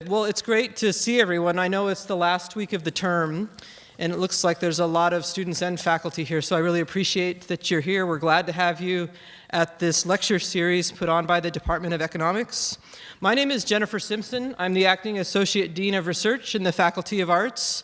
Well, it's great to see everyone. I know it's the last week of the term, and it looks like there's a lot of students and faculty here, so I really appreciate that you're here. We're glad to have you at this lecture series put on by the Department of Economics. My name is Jennifer Simpson. I'm the Acting Associate Dean of Research in the Faculty of Arts.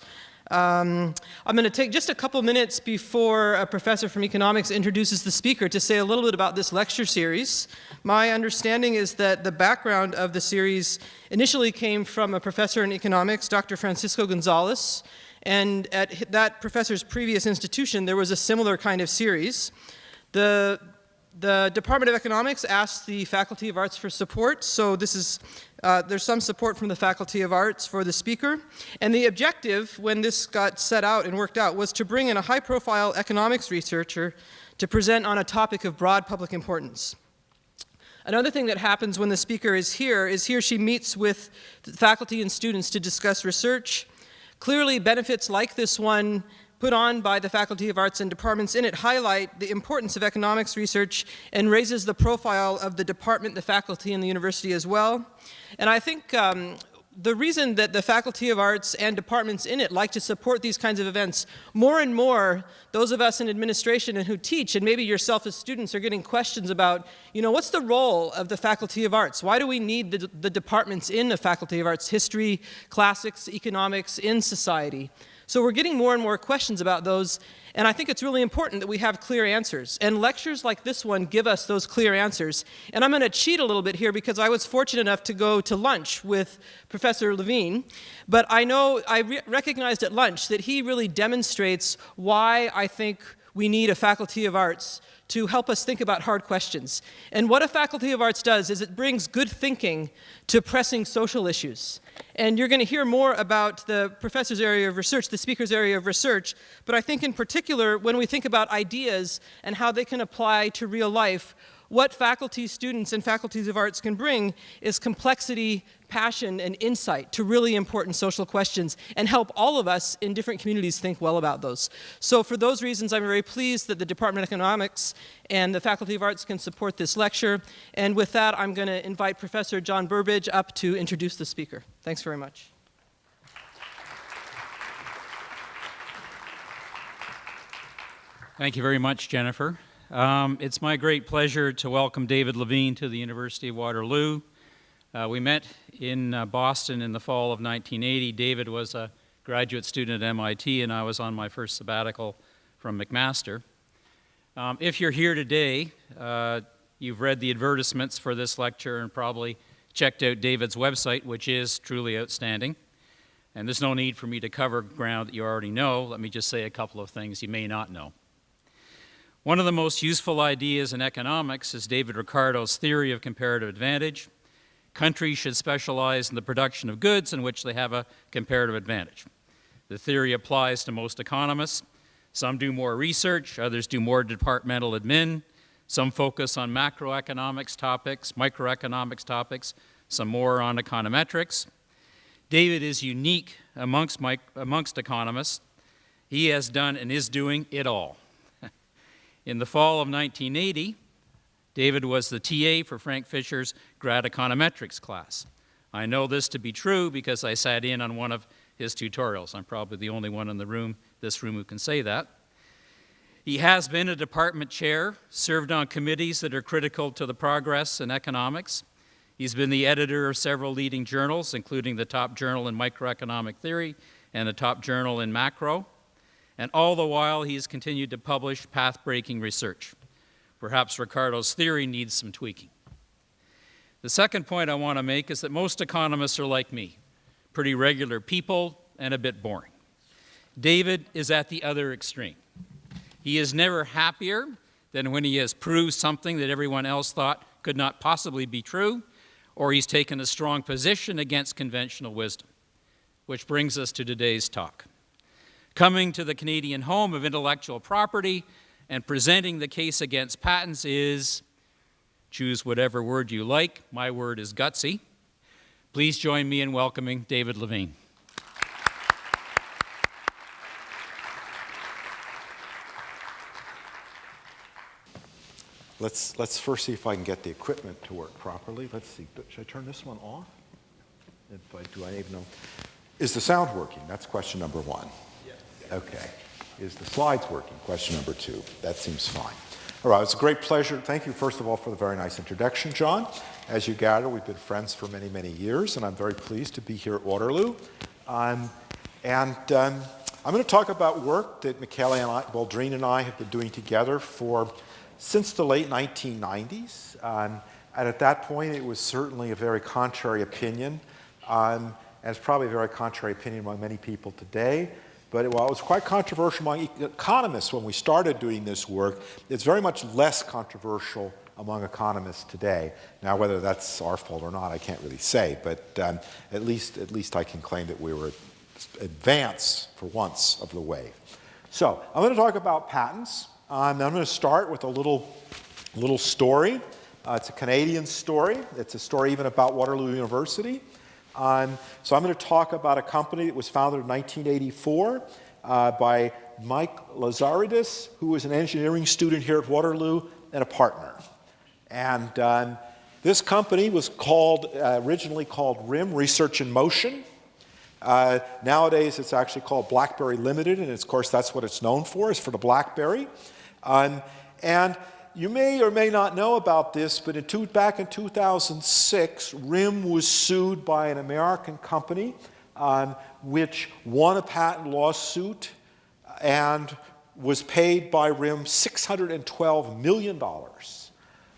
I'm going to take just a couple minutes before a professor from economics introduces the speaker to say a little bit about this lecture series. My understanding is that the background of the series initially came from a professor in economics, Dr. Francisco Gonzalez, and at that professor's previous institution there was a similar kind of series. The Department of Economics asked the Faculty of Arts for support, so there's some support from the Faculty of Arts for the speaker. And the objective, when this got set out and worked out, was to bring in a high-profile economics researcher to present on a topic of broad public importance. Another thing that happens when the speaker is here is he or she meets with faculty and students to discuss research. Clearly, benefits like this one put on by the Faculty of Arts and departments in it highlight the importance of economics research and raises the profile of the department, the faculty, and the university as well. And I think the reason that the Faculty of Arts and departments in it like to support these kinds of events, more and more, those of us in administration and who teach, and maybe yourself as students, are getting questions about, what's the role of the Faculty of Arts? Why do we need the departments in the Faculty of Arts? History, classics, economics, in society. So we're getting more and more questions about those, and I think it's really important that we have clear answers. And lectures like this one give us those clear answers. And I'm going to cheat a little bit here because I was fortunate enough to go to lunch with Professor Levine. But I know I recognized at lunch that he really demonstrates why I think we need a Faculty of Arts to help us think about hard questions. And what a Faculty of Arts does is it brings good thinking to pressing social issues. And you're going to hear more about the professor's area of research, the speaker's area of research, but I think in particular when we think about ideas and how they can apply to real life, what faculty, students, and faculties of arts can bring is complexity, passion, and insight to really important social questions and help all of us in different communities think well about those. So for those reasons, I'm very pleased that the Department of Economics and the Faculty of Arts can support this lecture. And with that, I'm going to invite Professor John Burbidge up to introduce the speaker. Thanks very much. Thank you very much, Jennifer. It's my great pleasure to welcome David Levine to the University of Waterloo. We met in Boston in the fall of 1980. David was a graduate student at MIT, and I was on my first sabbatical from McMaster. If you're here today, you've read the advertisements for this lecture and probably checked out David's website, which is truly outstanding. And there's no need for me to cover ground that you already know. Let me just say a couple of things you may not know. One of the most useful ideas in economics is David Ricardo's theory of comparative advantage. Countries should specialize in the production of goods in which they have a comparative advantage. The theory applies to most economists. Some do more research, others do more departmental admin. Some focus on macroeconomics topics, microeconomics topics, some more on econometrics. David is unique amongst economists. He has done and is doing it all. In the fall of 1980, David was the TA for Frank Fisher's grad econometrics class. I know this to be true because I sat in on one of his tutorials. I'm probably the only one in this room who can say that. He has been a department chair, served on committees that are critical to the progress in economics. He's been the editor of several leading journals, including the top journal in microeconomic theory and the top journal in macro. And all the while, he has continued to publish path-breaking research. Perhaps Ricardo's theory needs some tweaking. The second point I want to make is that most economists are like me, pretty regular people and a bit boring. David is at the other extreme. He is never happier than when he has proved something that everyone else thought could not possibly be true, or he's taken a strong position against conventional wisdom. Which brings us to today's talk. Coming to the Canadian home of intellectual property and presenting the case against patents is, choose whatever word you like, my word is gutsy. Please join me in welcoming David Levine. Let's first see if I can get the equipment to work properly. Let's see, should I turn this one off? But do I even know? Is the sound working? That's question number one. Yes. Okay. Is the slides working? Question number two. That seems fine. All right, it's a great pleasure. Thank you, first of all, for the very nice introduction, John. As you gather, we've been friends for many, many years, and I'm very pleased to be here at Waterloo. I'm going to talk about work that Michele Boldrin and I have been doing together since the late 1990s. And at that point, it was certainly a very contrary opinion. And it's probably a very contrary opinion among many people today. But while it was quite controversial among economists when we started doing this work, it's very much less controversial among economists today. Now, whether that's our fault or not, I can't really say. But at least I can claim that we were advance for once of the wave. So I'm going to talk about patents. I'm going to start with a little story. It's a Canadian story. It's a story even about Waterloo University. So I'm going to talk about a company that was founded in 1984 by Mike Lazaridis, who was an engineering student here at Waterloo and a partner. And this company was originally called RIM, Research in Motion. Nowadays, it's actually called BlackBerry Limited, and of course, that's what it's known for, is for the BlackBerry. And you may or may not know about this, but back in 2006, RIM was sued by an American company which won a patent lawsuit and was paid by RIM $612 million.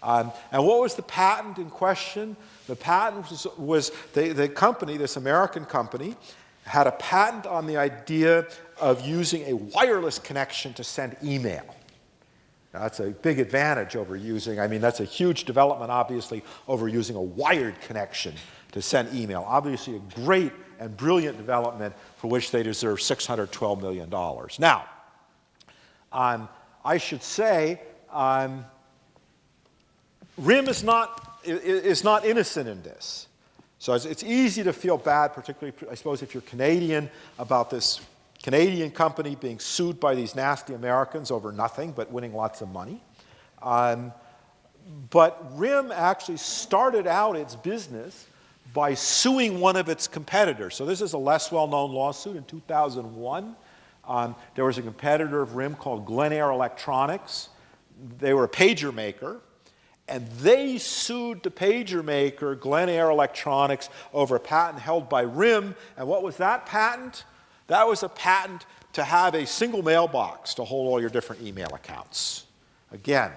And what was the patent in question? The patent was the company, this American company, had a patent on the idea of using a wireless connection to send email. Now, that's a big advantage over that's a huge development, obviously, over using a wired connection to send email. Obviously, a great and brilliant development for which they deserve $612 million. Now, I should say, RIM is not innocent in this. So it's easy to feel bad, particularly, I suppose, if you're Canadian, about this Canadian company being sued by these nasty Americans over nothing but winning lots of money. But RIM actually started out its business by suing one of its competitors. So this is a less well-known lawsuit. In 2001, there was a competitor of RIM called Glenair Electronics. They were a pager maker. And they sued the pager maker, Glenair Electronics, over a patent held by RIM. And what was that patent? That was a patent to have a single mailbox to hold all your different email accounts. Again,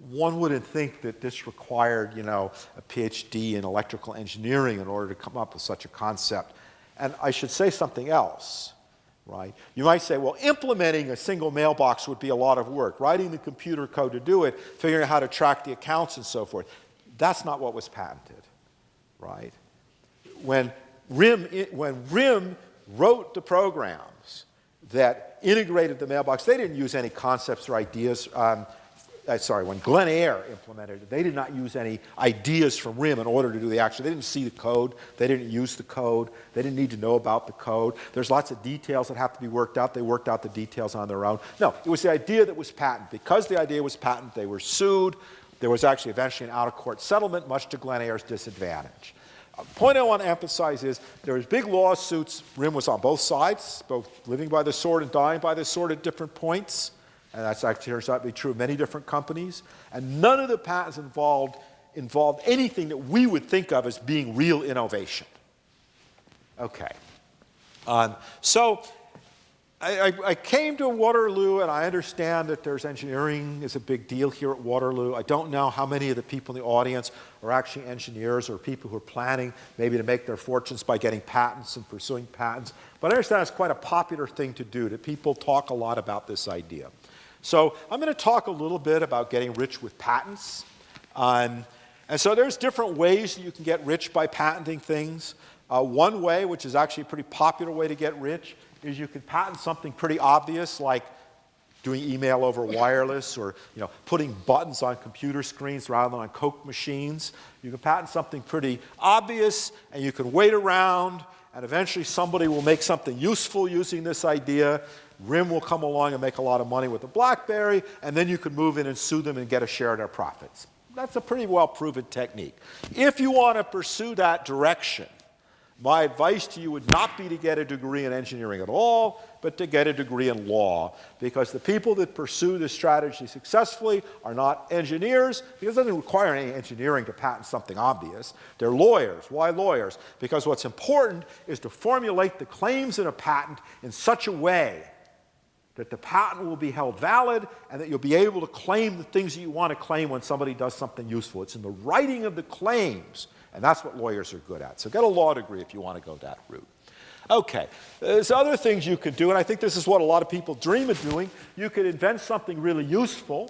one wouldn't think that this required, a PhD in electrical engineering in order to come up with such a concept. And I should say something else. Right? You might say, well, implementing a single mailbox would be a lot of work. Writing the computer code to do it, figuring out how to track the accounts and so forth. That's not what was patented. Right? When RIM wrote the programs that integrated the mailbox, they didn't use any concepts or ideas. When Glenair implemented it, they did not use any ideas from RIM in order to do the action. They didn't see the code. They didn't use the code. They didn't need to know about the code. There's lots of details that have to be worked out. They worked out the details on their own. No, it was the idea that was patent. Because the idea was patent, they were sued. There was actually eventually an out-of-court settlement, much to Glenair's disadvantage. The point I want to emphasize is there was big lawsuits. RIM was on both sides, both living by the sword and dying by the sword at different points. And that's actually turns out to be true of many different companies. And none of the patents involved anything that we would think of as being real innovation. Okay. So I came to Waterloo, and I understand that there's engineering is a big deal here at Waterloo. I don't know how many of the people in the audience are actually engineers or people who are planning maybe to make their fortunes by getting patents and pursuing patents. But I understand it's quite a popular thing to do, that people talk a lot about this idea. So I'm going to talk a little bit about getting rich with patents. And so there's different ways that you can get rich by patenting things. One way, which is actually a pretty popular way to get rich, is you can patent something pretty obvious, like doing email over wireless, or putting buttons on computer screens rather than on Coke machines. You can patent something pretty obvious, and you can wait around, and eventually somebody will make something useful using this idea. RIM will come along and make a lot of money with the BlackBerry, and then you can move in and sue them and get a share of their profits. That's a pretty well-proven technique. If you want to pursue that direction, My advice to you would not be to get a degree in engineering at all, but to get a degree in law, because the people that pursue this strategy successfully are not engineers, because it doesn't require any engineering to patent something obvious. They're lawyers. Why lawyers? Because what's important is to formulate the claims in a patent in such a way that the patent will be held valid and that you'll be able to claim the things that you want to claim when somebody does something useful. It's in the writing of the claims, and that's what lawyers are good at. So get a law degree if you want to go that route. Okay, there's other things you could do, and I think this is what a lot of people dream of doing. You could invent something really useful,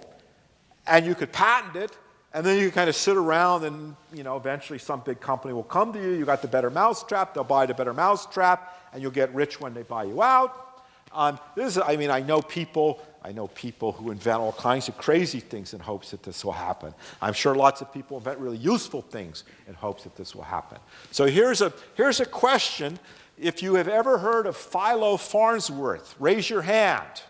and you could patent it, and then you can kind of sit around and, eventually some big company will come to you. You got the better mousetrap, they'll buy the better mousetrap, and you'll get rich when they buy you out. I know people who invent all kinds of crazy things in hopes that this will happen. I'm sure lots of people invent really useful things in hopes that this will happen. So here's a question. If you have ever heard of Philo Farnsworth, raise your hand.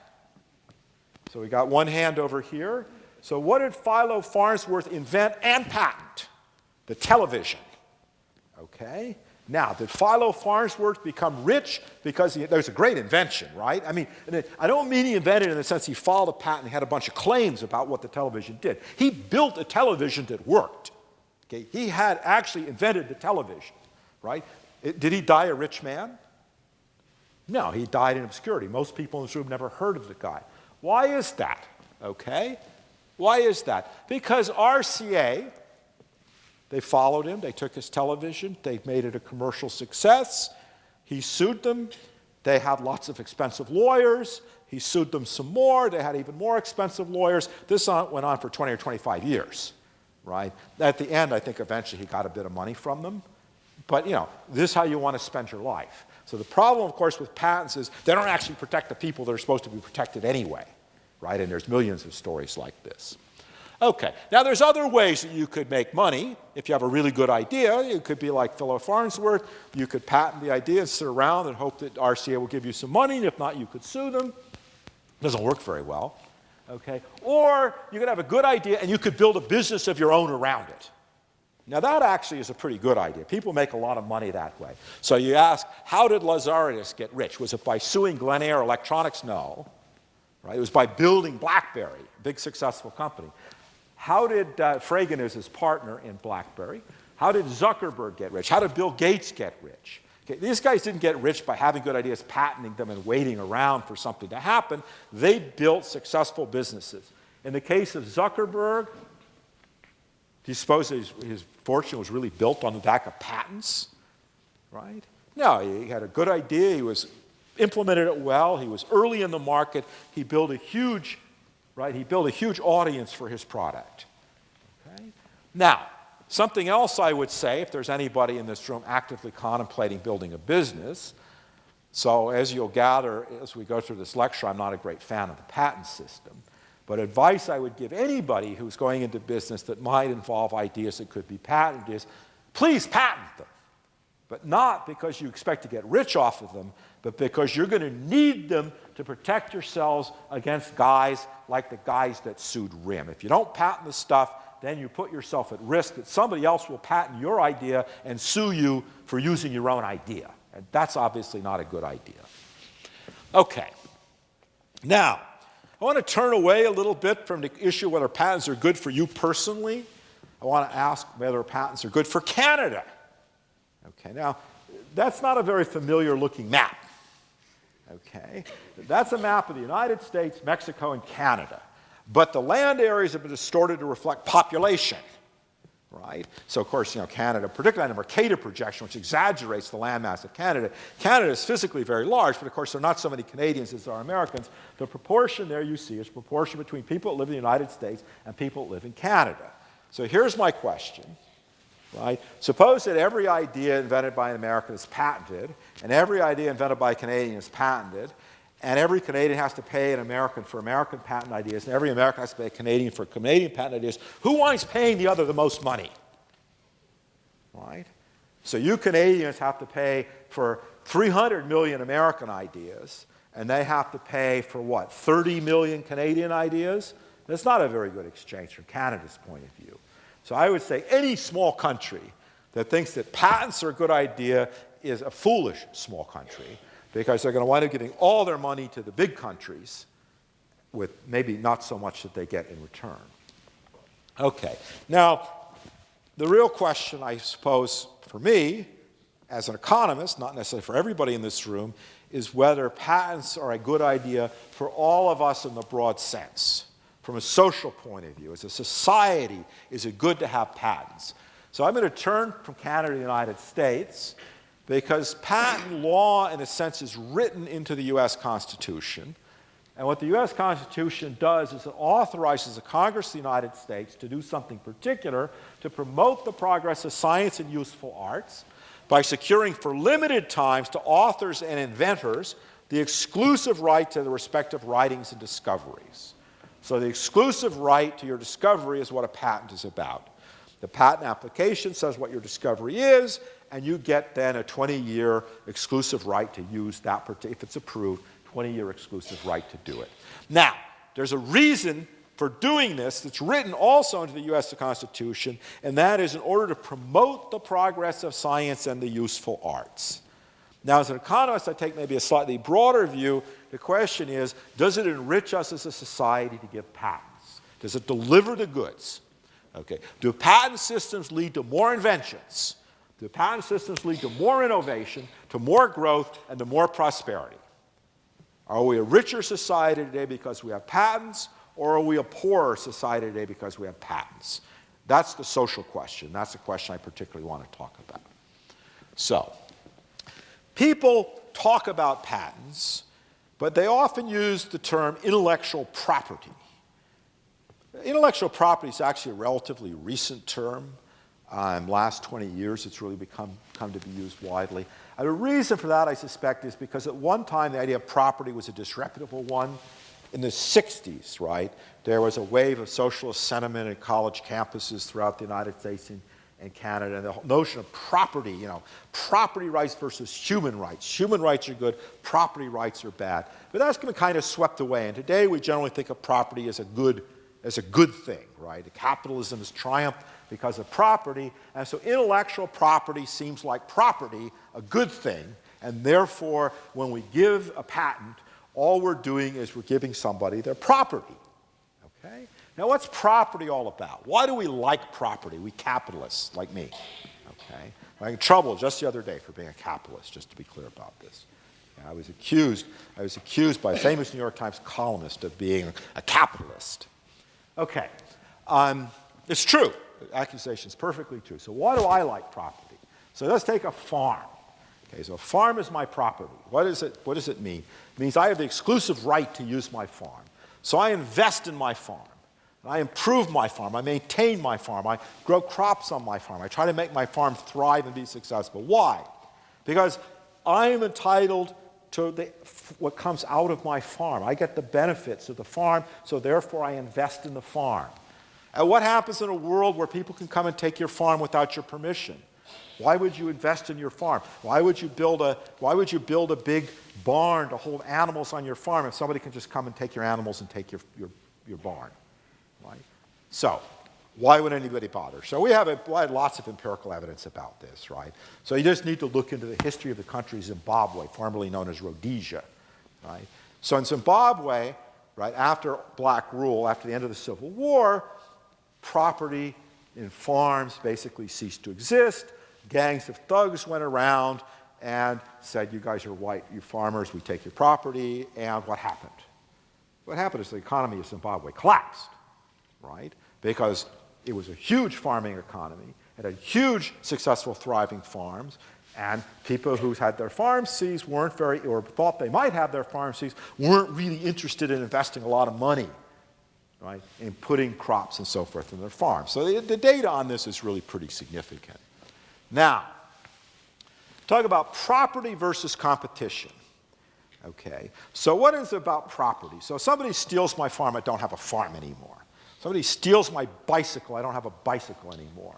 So we got one hand over here. So what did Philo Farnsworth invent and patent? The television. Okay. Now, did Philo Farnsworth become rich because that was a great invention, right? I don't mean he invented it in the sense he filed a patent and had a bunch of claims about what the television did. He built a television that worked. Okay? He had actually invented the television, right? Did he die a rich man? No, he died in obscurity. Most people in this room never heard of the guy. Why is that? Okay? Why is that? Because RCA, they followed him. They took his television. They made it a commercial success. He sued them. They had lots of expensive lawyers. He sued them some more. They had even more expensive lawyers. This went on for 20 or 25 years, right? At the end, I think eventually he got a bit of money from them. But, this is how you want to spend your life. So the problem, of course, with patents is they don't actually protect the people that are supposed to be protected anyway, right? And there's millions of stories like this. Okay, now there's other ways that you could make money. If you have a really good idea, you could be like Philo Farnsworth. You could patent the idea and sit around and hope that RCA will give you some money, and if not, you could sue them. It doesn't work very well. Okay, or you could have a good idea and you could build a business of your own around it. Now that actually is a pretty good idea. People make a lot of money that way. So you ask, how did Lazarus get rich? Was it by suing Glen Air Electronics? No. Right? It was by building BlackBerry, a big successful company. How did Fragan is his partner in BlackBerry? How did Zuckerberg get rich? How did Bill Gates get rich? Okay, these guys didn't get rich by having good ideas, patenting them, and waiting around for something to happen. They built successful businesses. In the case of Zuckerberg, do you suppose his fortune was really built on the back of patents? Right? No, he had a good idea. He implemented it well. He was early in the market. He built a huge audience for his product. Okay? Now, something else I would say, if there's anybody in this room actively contemplating building a business, so as you'll gather as we go through this lecture, I'm not a great fan of the patent system. But advice I would give anybody who's going into business that might involve ideas that could be patented is, please patent them. But not because you expect to get rich off of them, but because you're going to need them to protect yourselves against guys like the guys that sued RIM. If you don't patent the stuff, then you put yourself at risk that somebody else will patent your idea and sue you for using your own idea. And that's obviously not a good idea. Okay. Now, I want to turn away a little bit from the issue whether patents are good for you personally. I want to ask whether patents are good for Canada. Okay, now, that's not a very familiar looking map. Okay, that's a map of the United States, Mexico, and Canada. But the land areas have been distorted to reflect population, right? So, of course, Canada, particularly on a Mercator projection, which exaggerates the landmass of Canada. Canada is physically very large, but of course, there are not so many Canadians as there are Americans. The proportion there you see is proportion between people that live in the United States and people that live in Canada. So here's my question. Right? Suppose that every idea invented by an American is patented, and every idea invented by a Canadian is patented, and every Canadian has to pay an American for American patent ideas, and every American has to pay a Canadian for Canadian patent ideas. Who winds paying the other the most money? Right? So you Canadians have to pay for 300 million American ideas, and they have to pay for what, 30 million Canadian ideas? That's not a very good exchange from Canada's point of view. So I would say any small country that thinks that patents are a good idea is a foolish small country because they're going to wind up giving all their money to the big countries with maybe not so much that they get in return. Okay, now the real question, I suppose, for me, as an economist, not necessarily for everybody in this room, is whether patents are a good idea for all of us in the broad sense. From a social point of view, as a society, is it good to have patents? So I'm going to turn from Canada to the United States because patent law, in a sense, is written into the U.S. Constitution. And what the U.S. Constitution does is it authorizes the Congress of the United States to do something particular to promote the progress of science and useful arts by securing for limited times to authors and inventors the exclusive right to the respective writings and discoveries. So the exclusive right to your discovery is what a patent is about. The patent application says what your discovery is, and you get then a 20-year exclusive right to use that, if it's approved, 20-year exclusive right to do it. Now, there's a reason for doing this that's written also into the U.S. Constitution, and that is in order to promote the progress of science and the useful arts. Now, as an economist, I take maybe a slightly broader view. The question is, does it enrich us as a society to give patents? Does it deliver the goods? Okay. Do patent systems lead to more inventions? Do patent systems lead to more innovation, to more growth, and to more prosperity? Are we a richer society today because we have patents, or are we a poorer society today because we have patents? That's the social question. That's the question I particularly want to talk about. So, people talk about patents, but they often use the term intellectual property. Intellectual property is actually a relatively recent term. In the last 20 years, it's really come to be used widely. And the reason for that, I suspect, is because at one time the idea of property was a disreputable one. In the 60s, right, there was a wave of socialist sentiment in college campuses throughout the United States and Canada, and the notion of property, property rights versus human rights. Human rights are good, property rights are bad. But that's been kind of swept away, and today we generally think of property as a good thing, right? Capitalism has triumphed because of property, and so intellectual property seems like property, a good thing, and therefore when we give a patent, all we're doing is we're giving somebody their property, okay? Now what's property all about? Why do we like property, we capitalists like me, okay? I got in trouble just the other day for being a capitalist, just to be clear about this. I was accused by a famous New York Times columnist of being a capitalist. Okay, it's true. The accusation is perfectly true. So why do I like property? So let's take a farm. Okay, so a farm is my property. What does it mean? It means I have the exclusive right to use my farm. So I invest in my farm. I improve my farm. I maintain my farm. I grow crops on my farm. I try to make my farm thrive and be successful. Why? Because I am entitled to what comes out of my farm. I get the benefits of the farm, so therefore I invest in the farm. And what happens in a world where people can come and take your farm without your permission? Why would you invest in your farm? Why would you build a big barn to hold animals on your farm if somebody can just come and take your animals and take your barn? Right? So, why would anybody bother? So we had lots of empirical evidence about this, right? So you just need to look into the history of the country Zimbabwe, formerly known as Rhodesia, right? So in Zimbabwe, right, after black rule, after the end of the Civil War, property in farms basically ceased to exist. Gangs of thugs went around and said, you guys are white, you farmers, we take your property. And what happened? What happened is the economy of Zimbabwe collapsed, right? Because it was a huge farming economy. It had huge, successful, thriving farms. And people who had their farms seized or thought they might have their farms seized, weren't really interested in investing a lot of money, right, in putting crops and so forth in their farms. So the data on this is really pretty significant. Now, talk about property versus competition. Okay, so what is it about property? So if somebody steals my farm, I don't have a farm anymore. Somebody steals my bicycle, I don't have a bicycle anymore.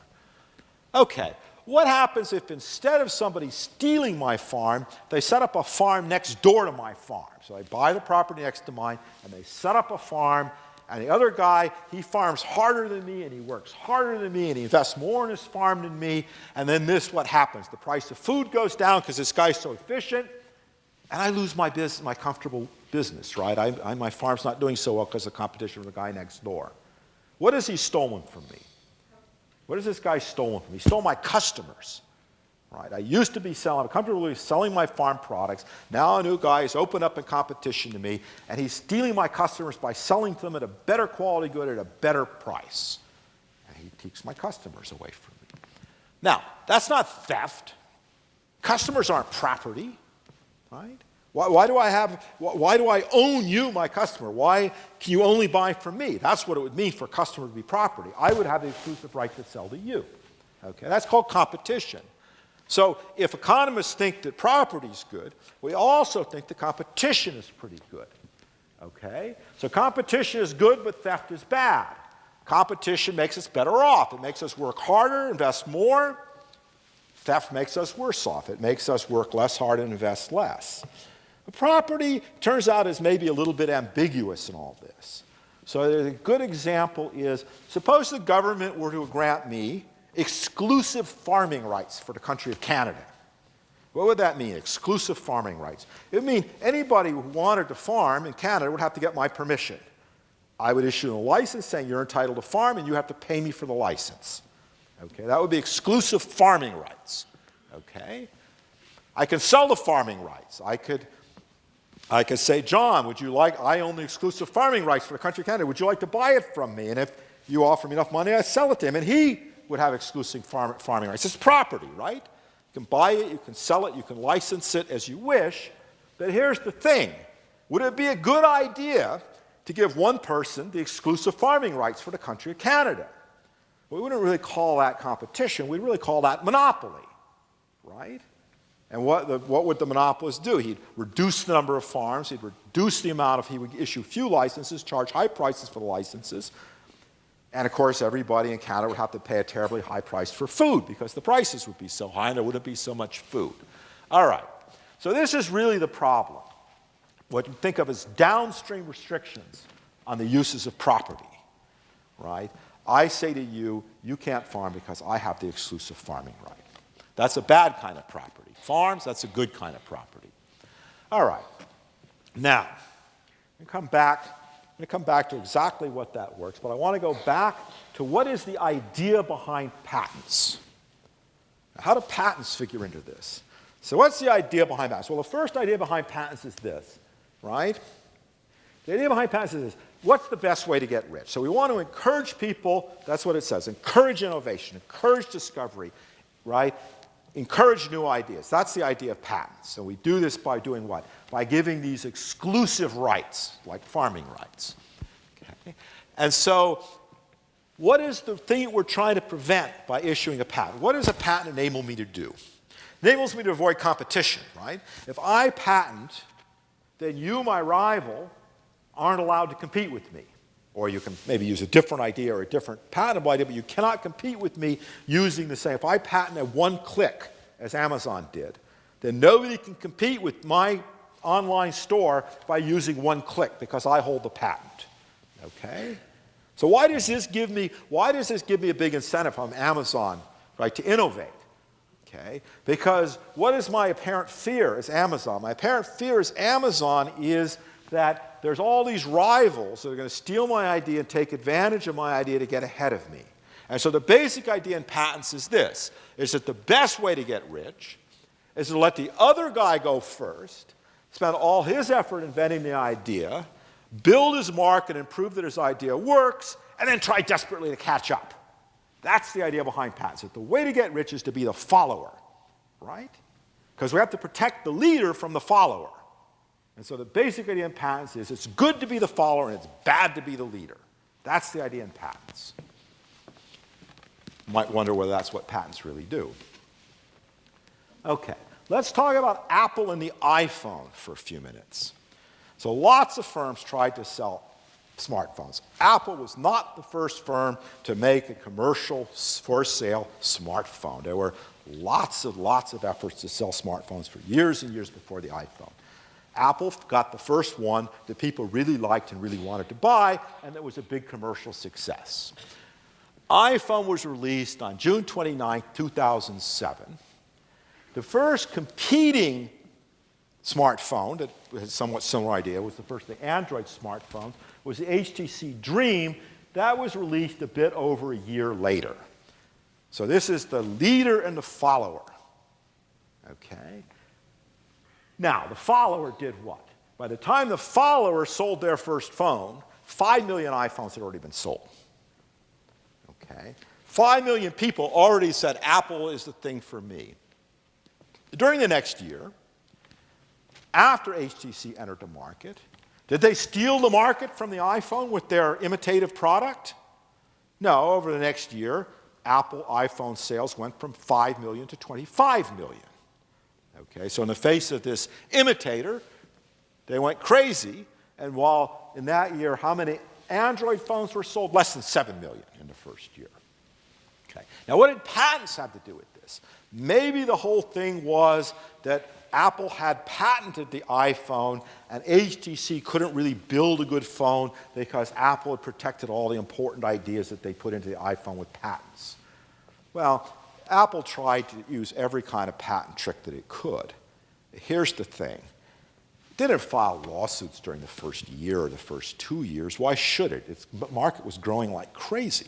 Okay, what happens if instead of somebody stealing my farm, they set up a farm next door to my farm? So they buy the property next to mine, and they set up a farm, And the other guy, he farms harder than me, and he works harder than me, and he invests more in his farm than me. And then what happens? The price of food goes down because this guy's so efficient, and I lose my business, my comfortable business, right? My farm's not doing so well because of competition with the guy next door. What has he stolen from me? What has this guy stolen from me? He stole my customers. Right? I used to be comfortably selling my farm products. Now a new guy has opened up in competition to me, and he's stealing my customers by selling to them at a better quality good at a better price. And he takes my customers away from me. Now, that's not theft. Customers aren't property, right? Why do I own you, my customer? Why can you only buy from me? That's what it would mean for a customer to be property. I would have the exclusive right to sell to you. Okay, that's called competition. So if economists think that property is good, we also think that competition is pretty good. Okay? So competition is good, but theft is bad. Competition makes us better off. It makes us work harder, invest more. Theft makes us worse off. It makes us work less hard and invest less. The property turns out is maybe a little bit ambiguous in all this. So a good example is, suppose the government were to grant me exclusive farming rights for the country of Canada. What would that mean, exclusive farming rights? It would mean anybody who wanted to farm in Canada would have to get my permission. I would issue a license saying you're entitled to farm and you have to pay me for the license. Okay, that would be exclusive farming rights. Okay? I can sell the farming rights. I could say, John, I own the exclusive farming rights for the country of Canada. Would you like to buy it from me? And if you offer me enough money, I sell it to him. And he would have exclusive farming rights. It's property, right? You can buy it, you can sell it, you can license it as you wish. But here's the thing. Would it be a good idea to give one person the exclusive farming rights for the country of Canada? We wouldn't really call that competition. We'd really call that monopoly, right? And what would the monopolist do? He'd reduce the number of farms. He'd reduce the amount he would issue few licenses, charge high prices for the licenses. And of course, everybody in Canada would have to pay a terribly high price for food because the prices would be so high and there wouldn't be so much food. All right. So this is really the problem. What you think of as downstream restrictions on the uses of property, right? I say to you, you can't farm because I have the exclusive farming right. That's a bad kind of property. Farms, that's a good kind of property. All right. Now, I'm going to come back to exactly what that works, but I want to go back to what is the idea behind patents. How do patents figure into this? So what's the idea behind patents? Well, the first idea behind patents is this, right? The idea behind patents is this. What's the best way to get rich? So we want to encourage people, that's what it says, encourage innovation, encourage discovery, right? Encourage new ideas. That's the idea of patents. So we do this by doing what? By giving these exclusive rights, like farming rights. Okay? And so what is the thing that we're trying to prevent by issuing a patent? What does a patent enable me to do? It enables me to avoid competition, right? If I patent, then you, my rival, aren't allowed to compete with me. Or you can maybe use a different idea or a different patentable idea, but you cannot compete with me using the same. If I patent at one click, as Amazon did, then nobody can compete with my online store by using one click because I hold the patent. Okay? So why does this give me a big incentive from Amazon, right, to innovate? Okay? Because what is my apparent fear as Amazon? My apparent fear as Amazon is that there's all these rivals that are going to steal my idea and take advantage of my idea to get ahead of me. And so the basic idea in patents is this, is that the best way to get rich is to let the other guy go first, spend all his effort inventing the idea, build his market and prove that his idea works, and then try desperately to catch up. That's the idea behind patents, that the way to get rich is to be the follower, right? Because we have to protect the leader from the follower. And so the basic idea in patents is it's good to be the follower and it's bad to be the leader. That's the idea in patents. You might wonder whether that's what patents really do. Okay, let's talk about Apple and the iPhone for a few minutes. So lots of firms tried to sell smartphones. Apple was not the first firm to make a commercial for sale smartphone. There were lots of efforts to sell smartphones for years and years before the iPhone. Apple got the first one that people really liked and really wanted to buy, and that was a big commercial success. iPhone was released on June 29, 2007. The first competing smartphone that had a somewhat similar idea was the Android smartphone, was the HTC Dream. That was released a bit over a year later. So this is the leader and the follower. Okay? Now, the follower did what? By the time the follower sold their first phone, 5 million iPhones had already been sold. Okay? 5 million people already said, Apple is the thing for me. During the next year, after HTC entered the market, did they steal the market from the iPhone with their imitative product? No, over the next year, Apple iPhone sales went from 5 million to 25 million. Okay, so in the face of this imitator, they went crazy, and while in that year, how many Android phones were sold? Less than 7 million in the first year. Okay. Now, what did patents have to do with this? Maybe the whole thing was that Apple had patented the iPhone, and HTC couldn't really build a good phone because Apple had protected all the important ideas that they put into the iPhone with patents. Well, Apple tried to use every kind of patent trick that it could. Here's the thing. It didn't file lawsuits during the first year or the first 2 years. Why should it? Its market was growing like crazy,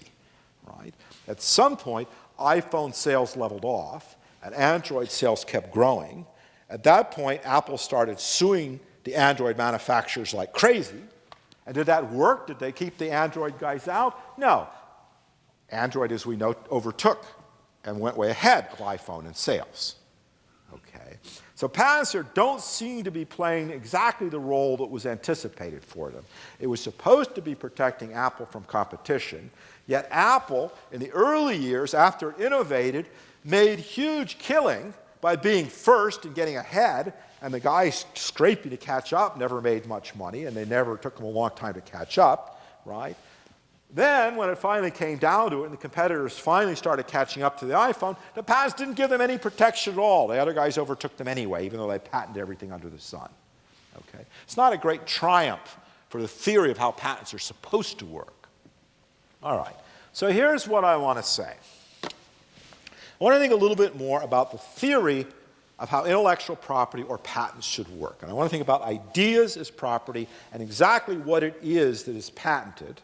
right? At some point, iPhone sales leveled off, and Android sales kept growing. At that point, Apple started suing the Android manufacturers like crazy. And did that work? Did they keep the Android guys out? No. Android, as we know, overtook and went way ahead of iPhone in sales. Okay. So patents here don't seem to be playing exactly the role that was anticipated for them. It was supposed to be protecting Apple from competition, yet Apple, in the early years after it innovated, made huge killing by being first and getting ahead, and the guys scraping to catch up never made much money, and they never took them a long time to catch up, right? Then, when it finally came down to it and the competitors finally started catching up to the iPhone, the patents didn't give them any protection at all. The other guys overtook them anyway, even though they patented everything under the sun. Okay? It's not a great triumph for the theory of how patents are supposed to work. All right. So here's what I want to say. I want to think a little bit more about the theory of how intellectual property or patents should work. And I want to think about ideas as property and exactly what it is that is patented,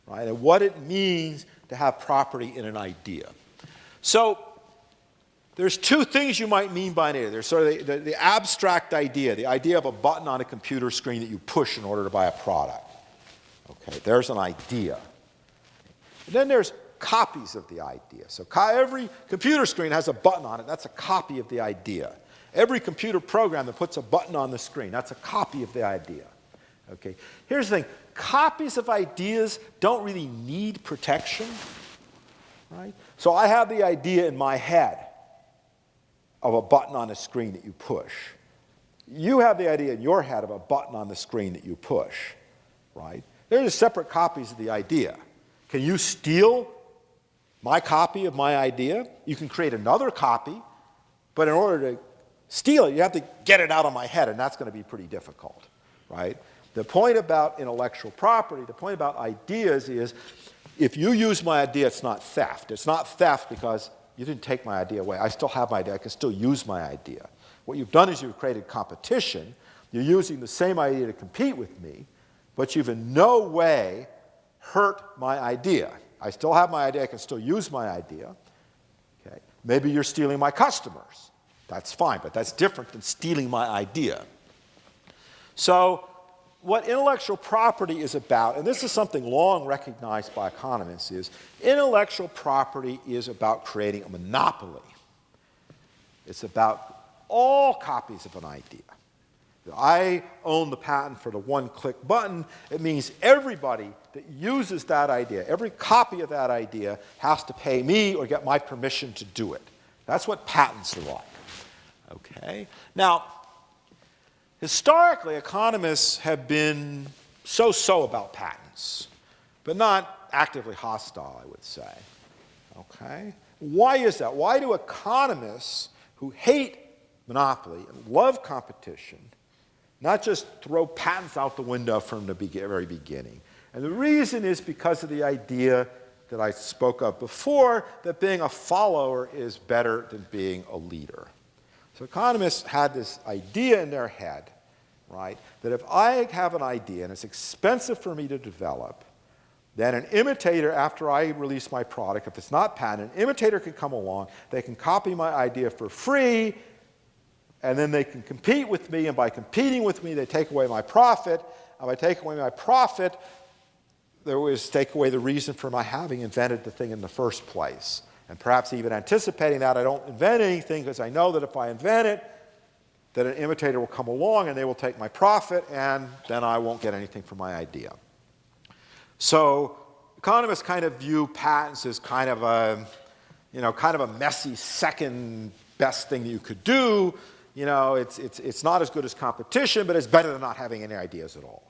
right, and what it means to have property in an idea. So there's two things you might mean by an idea. There's sort of the abstract idea, the idea of a button on a computer screen that you push in order to buy a product. Okay, there's an idea. And then there's copies of the idea. So every computer screen has a button on it. That's a copy of the idea. Every computer program that puts a button on the screen, that's a copy of the idea. Okay. Here's the thing. Copies of ideas don't really need protection, right? So I have the idea in my head of a button on a screen that you push. You have the idea in your head of a button on the screen that you push, right? They're just separate copies of the idea. Can you steal my copy of my idea? You can create another copy, but in order to steal it, you have to get it out of my head, and that's going to be pretty difficult, right? The point about intellectual property, the point about ideas is, if you use my idea, it's not theft. It's not theft because you didn't take my idea away. I still have my idea. I can still use my idea. What you've done is you've created competition. You're using the same idea to compete with me, but you've in no way hurt my idea. I still have my idea. I can still use my idea. Okay. Maybe you're stealing my customers. That's fine, but that's different than stealing my idea. So what intellectual property is about, and this is something long recognized by economists, is intellectual property is about creating a monopoly. It's about all copies of an idea. If I own the patent for the one-click button, it means everybody that uses that idea, every copy of that idea, has to pay me or get my permission to do it. That's what patents are like. Okay? Now, historically, economists have been so-so about patents, but not actively hostile, I would say. Okay? Why is that? Why do economists who hate monopoly and love competition not just throw patents out the window from the very beginning. And the reason is because of the idea that I spoke of before, that being a follower is better than being a leader. So economists had this idea in their head, right, that if I have an idea and it's expensive for me to develop, then an imitator, after I release my product, if it's not patented, an imitator can come along, they can copy my idea for free, and then they can compete with me, and by competing with me, they take away my profit, and by taking away my profit, there was take away the reason for my having invented the thing in the first place. And perhaps even anticipating that I don't invent anything because I know that if I invent it, that an imitator will come along and they will take my profit, and then I won't get anything for my idea. So economists kind of view patents as kind of a messy second best thing that you could do. It's not as good as competition, but it's better than not having any ideas at all.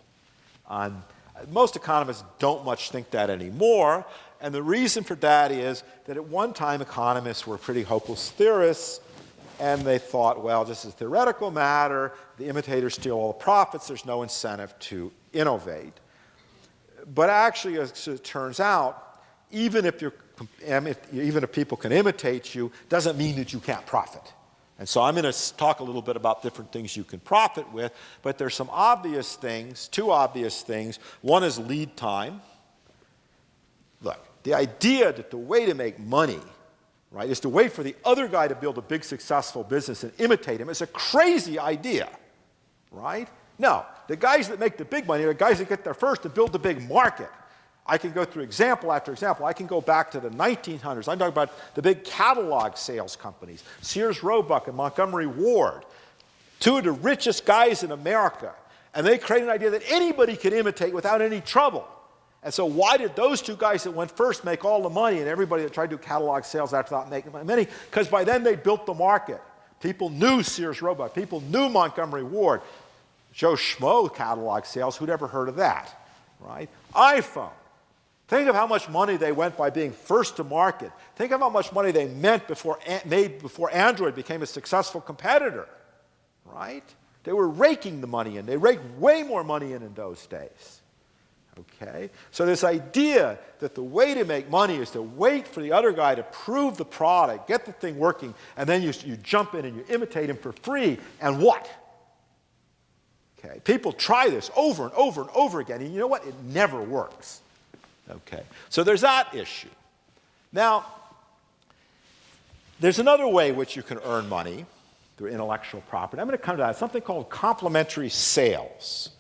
Most economists don't much think that anymore, and the reason for that is that at one time economists were pretty hopeless theorists, and they thought, well, this is a theoretical matter, the imitators steal all the profits, there's no incentive to innovate. But actually, as it turns out, even if people can imitate you, doesn't mean that you can't profit. And so I'm going to talk a little bit about different things you can profit with, but there's some obvious things, two obvious things. One is lead time. Look, the idea that the way to make money, right, is to wait for the other guy to build a big successful business and imitate him is a crazy idea, right? No, the guys that make the big money are the guys that get there first and build the big market. I can go through example after example. I can go back to the 1900s. I'm talking about the big catalog sales companies, Sears Roebuck and Montgomery Ward, two of the richest guys in America. And they created an idea that anybody could imitate without any trouble. And so why did those two guys that went first make all the money and everybody that tried to do catalog sales after that making money? Because by then they built the market. People knew Sears Roebuck. People knew Montgomery Ward. Joe Schmo catalog sales, who'd ever heard of that, right? iPhone. Think of how much money they went by being first to market. Think of how much money they made before Android became a successful competitor, right? They were raking the money in. They raked way more money in those days, okay? So this idea that the way to make money is to wait for the other guy to prove the product, get the thing working, and then you jump in and you imitate him for free, and what? Okay, people try this over and over and over again, and you know what? It never works. Okay, so there's that issue. Now, there's another way which you can earn money through intellectual property. I'm going to come to that. It's something called complementary sales.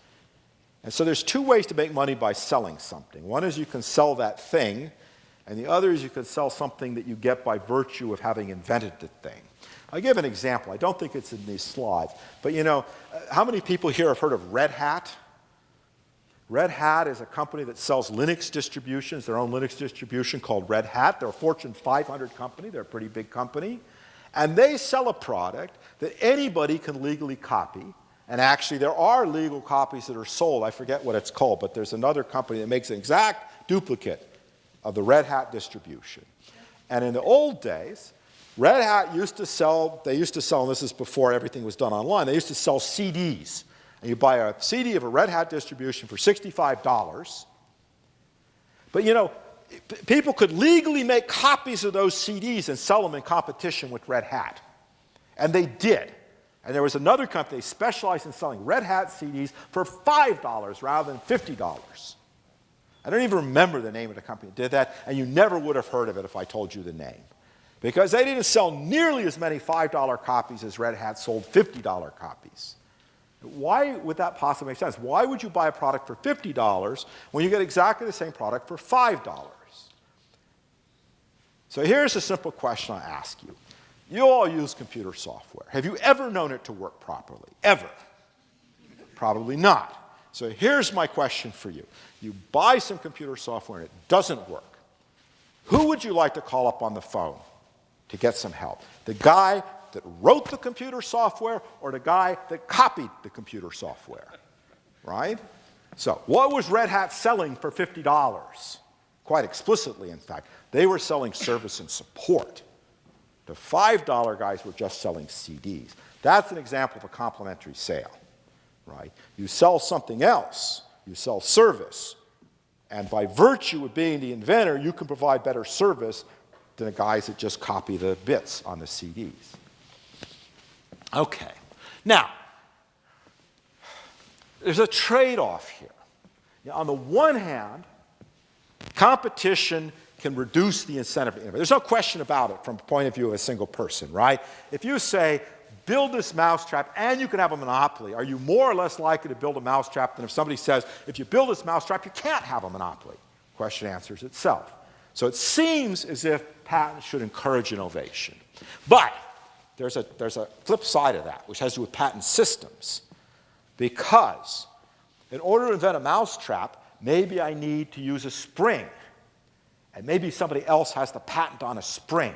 And so there's two ways to make money by selling something. One is you can sell that thing, and the other is you can sell something that you get by virtue of having invented the thing. I'll give an example. I don't think it's in these slides, but how many people here have heard of Red Hat? Red Hat is a company that sells Linux distributions, their own Linux distribution called Red Hat. They're a Fortune 500 company. They're a pretty big company. And they sell a product that anybody can legally copy. And actually, there are legal copies that are sold. I forget what it's called, but there's another company that makes an exact duplicate of the Red Hat distribution. And in the old days, Red Hat used to sell, and this is before everything was done online, they used to sell CDs. And you buy a CD of a Red Hat distribution for $65. But people could legally make copies of those CDs and sell them in competition with Red Hat. And they did. And there was another company specialized in selling Red Hat CDs for $5 rather than $50. I don't even remember the name of the company that did that, and you never would have heard of it if I told you the name. Because they didn't sell nearly as many $5 copies as Red Hat sold $50 copies. Why would that possibly make sense? Why would you buy a product for $50 when you get exactly the same product for $5? So here's a simple question I ask you. You all use computer software. Have you ever known it to work properly? Ever? Probably not. So here's my question for you. You buy some computer software and it doesn't work. Who would you like to call up on the phone to get some help? The guy that wrote the computer software or the guy that copied the computer software, right? So what was Red Hat selling for $50? Quite explicitly, in fact. They were selling service and support. The $5 guys were just selling CDs. That's an example of a complementary sale, right? You sell something else. You sell service. And by virtue of being the inventor, you can provide better service than the guys that just copy the bits on the CDs. Okay. Now, there's a trade-off here. On the one hand, competition can reduce the incentive to innovate. There's no question about it from the point of view of a single person, right? If you say, build this mousetrap and you can have a monopoly, are you more or less likely to build a mousetrap than if somebody says, if you build this mousetrap, you can't have a monopoly? Question answers itself. So it seems as if patents should encourage innovation. But there's a flip side of that, which has to do with patent systems. Because in order to invent a mousetrap, maybe I need to use a spring. And maybe somebody else has the patent on a spring.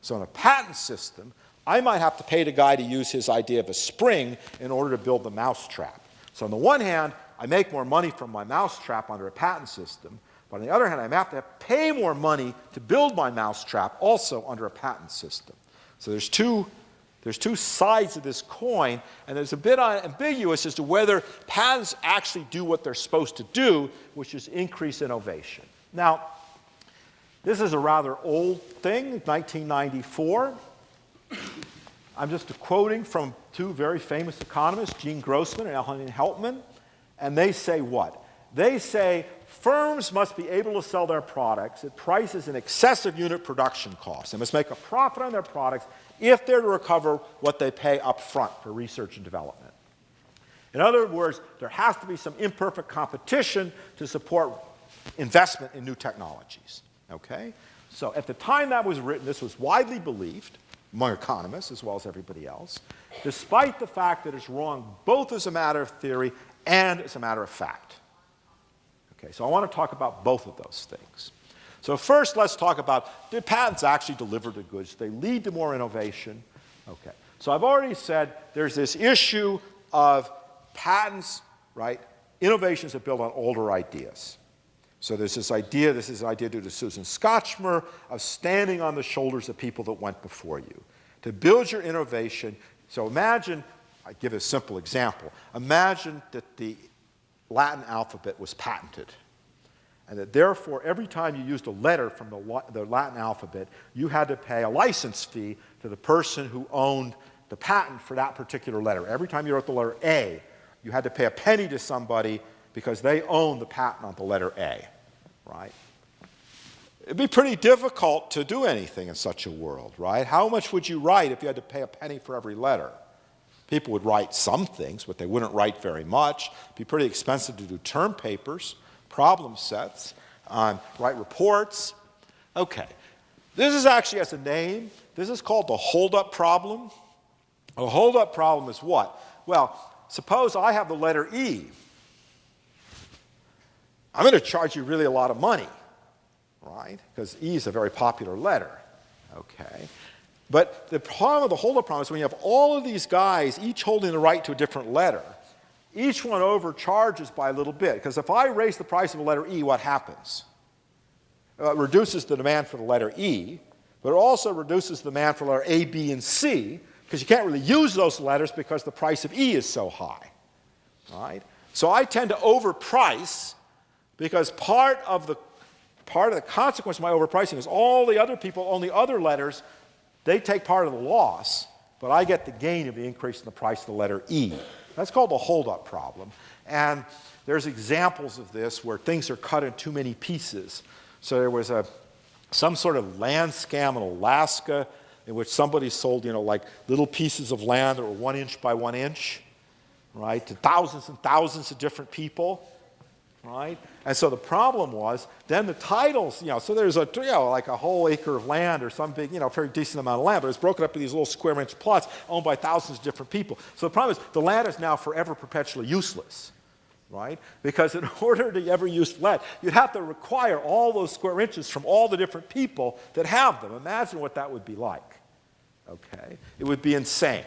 So in a patent system, I might have to pay the guy to use his idea of a spring in order to build the mousetrap. So on the one hand, I make more money from my mousetrap under a patent system. But on the other hand, I have to pay more money to build my mousetrap also under a patent system. So there's two sides of this coin, and it's a bit ambiguous as to whether patents actually do what they're supposed to do, which is increase innovation. Now, this is a rather old thing, 1994. I'm just quoting from two very famous economists, Gene Grossman and Elon Heltman, and they say what? They say firms must be able to sell their products at prices in excess of unit production costs. They must make a profit on their products if they're to recover what they pay up front for research and development. In other words, there has to be some imperfect competition to support investment in new technologies. Okay? So at the time that was written, this was widely believed among economists as well as everybody else, despite the fact that it's wrong both as a matter of theory and as a matter of fact. Okay, so I want to talk about both of those things. So first, let's talk about, do patents actually deliver the goods? They lead to more innovation? Okay, so I've already said there's this issue of patents, right? Innovations that build on older ideas. So there's this idea due to Susan Scotchmer, of standing on the shoulders of people that went before you. To build your innovation, so imagine, I give a simple example. Imagine that the Latin alphabet was patented, and that therefore every time you used a letter from the Latin alphabet, you had to pay a license fee to the person who owned the patent for that particular letter. Every time you wrote the letter A, you had to pay a penny to somebody because they owned the patent on the letter A. Right? It'd be pretty difficult to do anything in such a world, right? How much would you write if you had to pay a penny for every letter? People would write some things, but they wouldn't write very much. It'd be pretty expensive to do term papers, problem sets, write reports. Okay. This is actually has a name. This is called the hold-up problem. A hold-up problem is what? Well, suppose I have the letter E. I'm going to charge you really a lot of money, right? Because E is a very popular letter, okay? But the problem with the hold-up problem is when you have all of these guys, each holding the right to a different letter, each one overcharges by a little bit. Because if I raise the price of a letter E, what happens? It reduces the demand for the letter E, but it also reduces the demand for the letter A, B, and C, because you can't really use those letters because the price of E is so high, right? So I tend to overprice, because part of the consequence of my overpricing is all the other people own the other letters. They take part of the loss, but I get the gain of the increase in the price of the letter E. That's called the hold-up problem. And there's examples of this where things are cut in too many pieces. So there was some sort of land scam in Alaska in which somebody sold, like little pieces of land that were 1 inch by 1 inch, right, to thousands and thousands of different people. Right? And so the problem was, then the titles, so there's like a whole acre of land or some big, very decent amount of land, but it's broken up into these little square inch plots owned by thousands of different people. So the problem is, the land is now forever perpetually useless, right? Because in order to ever use land, you'd have to require all those square inches from all the different people that have them. Imagine what that would be like, okay? It would be insane.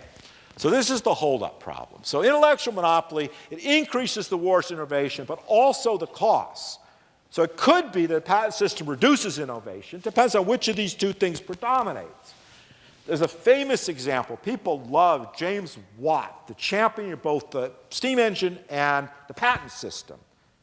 So this is the hold-up problem. So intellectual monopoly, it increases the war's innovation, but also the costs. So it could be that the patent system reduces innovation. It depends on which of these two things predominates. There's a famous example. People love James Watt, the champion of both the steam engine and the patent system.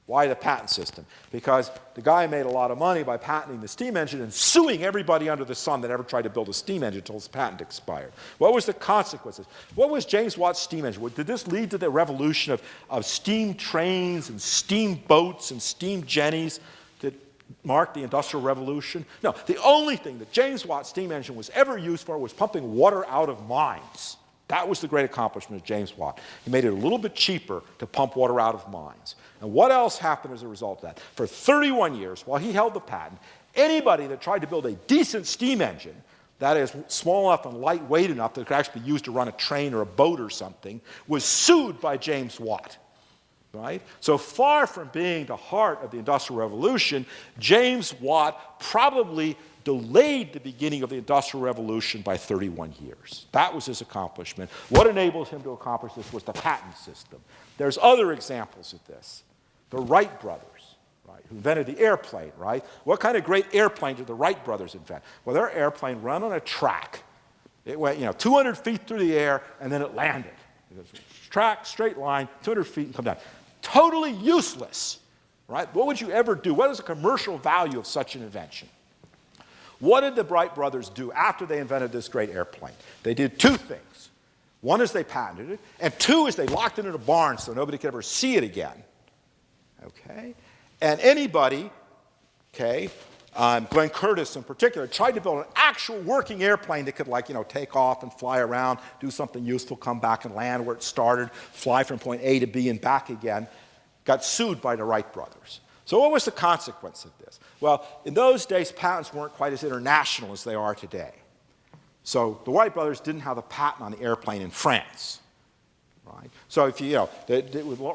Why the patent system? Because the guy made a lot of money by patenting the steam engine and suing everybody under the sun that ever tried to build a steam engine until his patent expired. What was the consequences? What was James Watt's steam engine? Did this lead to the revolution of steam trains and steam boats and steam jennies that marked the Industrial Revolution? No, the only thing that James Watt's steam engine was ever used for was pumping water out of mines. That was the great accomplishment of James Watt. He made it a little bit cheaper to pump water out of mines. And what else happened as a result of that? For 31 years, while he held the patent, anybody that tried to build a decent steam engine, that is small enough and lightweight enough that it could actually be used to run a train or a boat or something, was sued by James Watt. Right? So far from being the heart of the Industrial Revolution, James Watt probably delayed the beginning of the Industrial Revolution by 31 years. That was his accomplishment. What enabled him to accomplish this was the patent system. There's other examples of this. The Wright brothers, right, who invented the airplane, right? What kind of great airplane did the Wright brothers invent? Well, their airplane ran on a track. It went, 200 feet through the air, and then it landed. It was a track, straight line, 200 feet, and come down. Totally useless, right? What would you ever do? What is the commercial value of such an invention? What did the Wright brothers do after they invented this great airplane? They did two things. One is they patented it, and two is they locked it in a barn so nobody could ever see it again. Okay? And anybody, okay, Glenn Curtiss in particular, tried to build an actual working airplane that could, take off and fly around, do something useful, come back and land where it started, fly from point A to B and back again, got sued by the Wright brothers. So what was the consequence of this? Well, in those days, patents weren't quite as international as they are today. So the Wright brothers didn't have a patent on the airplane in France. Right? So if the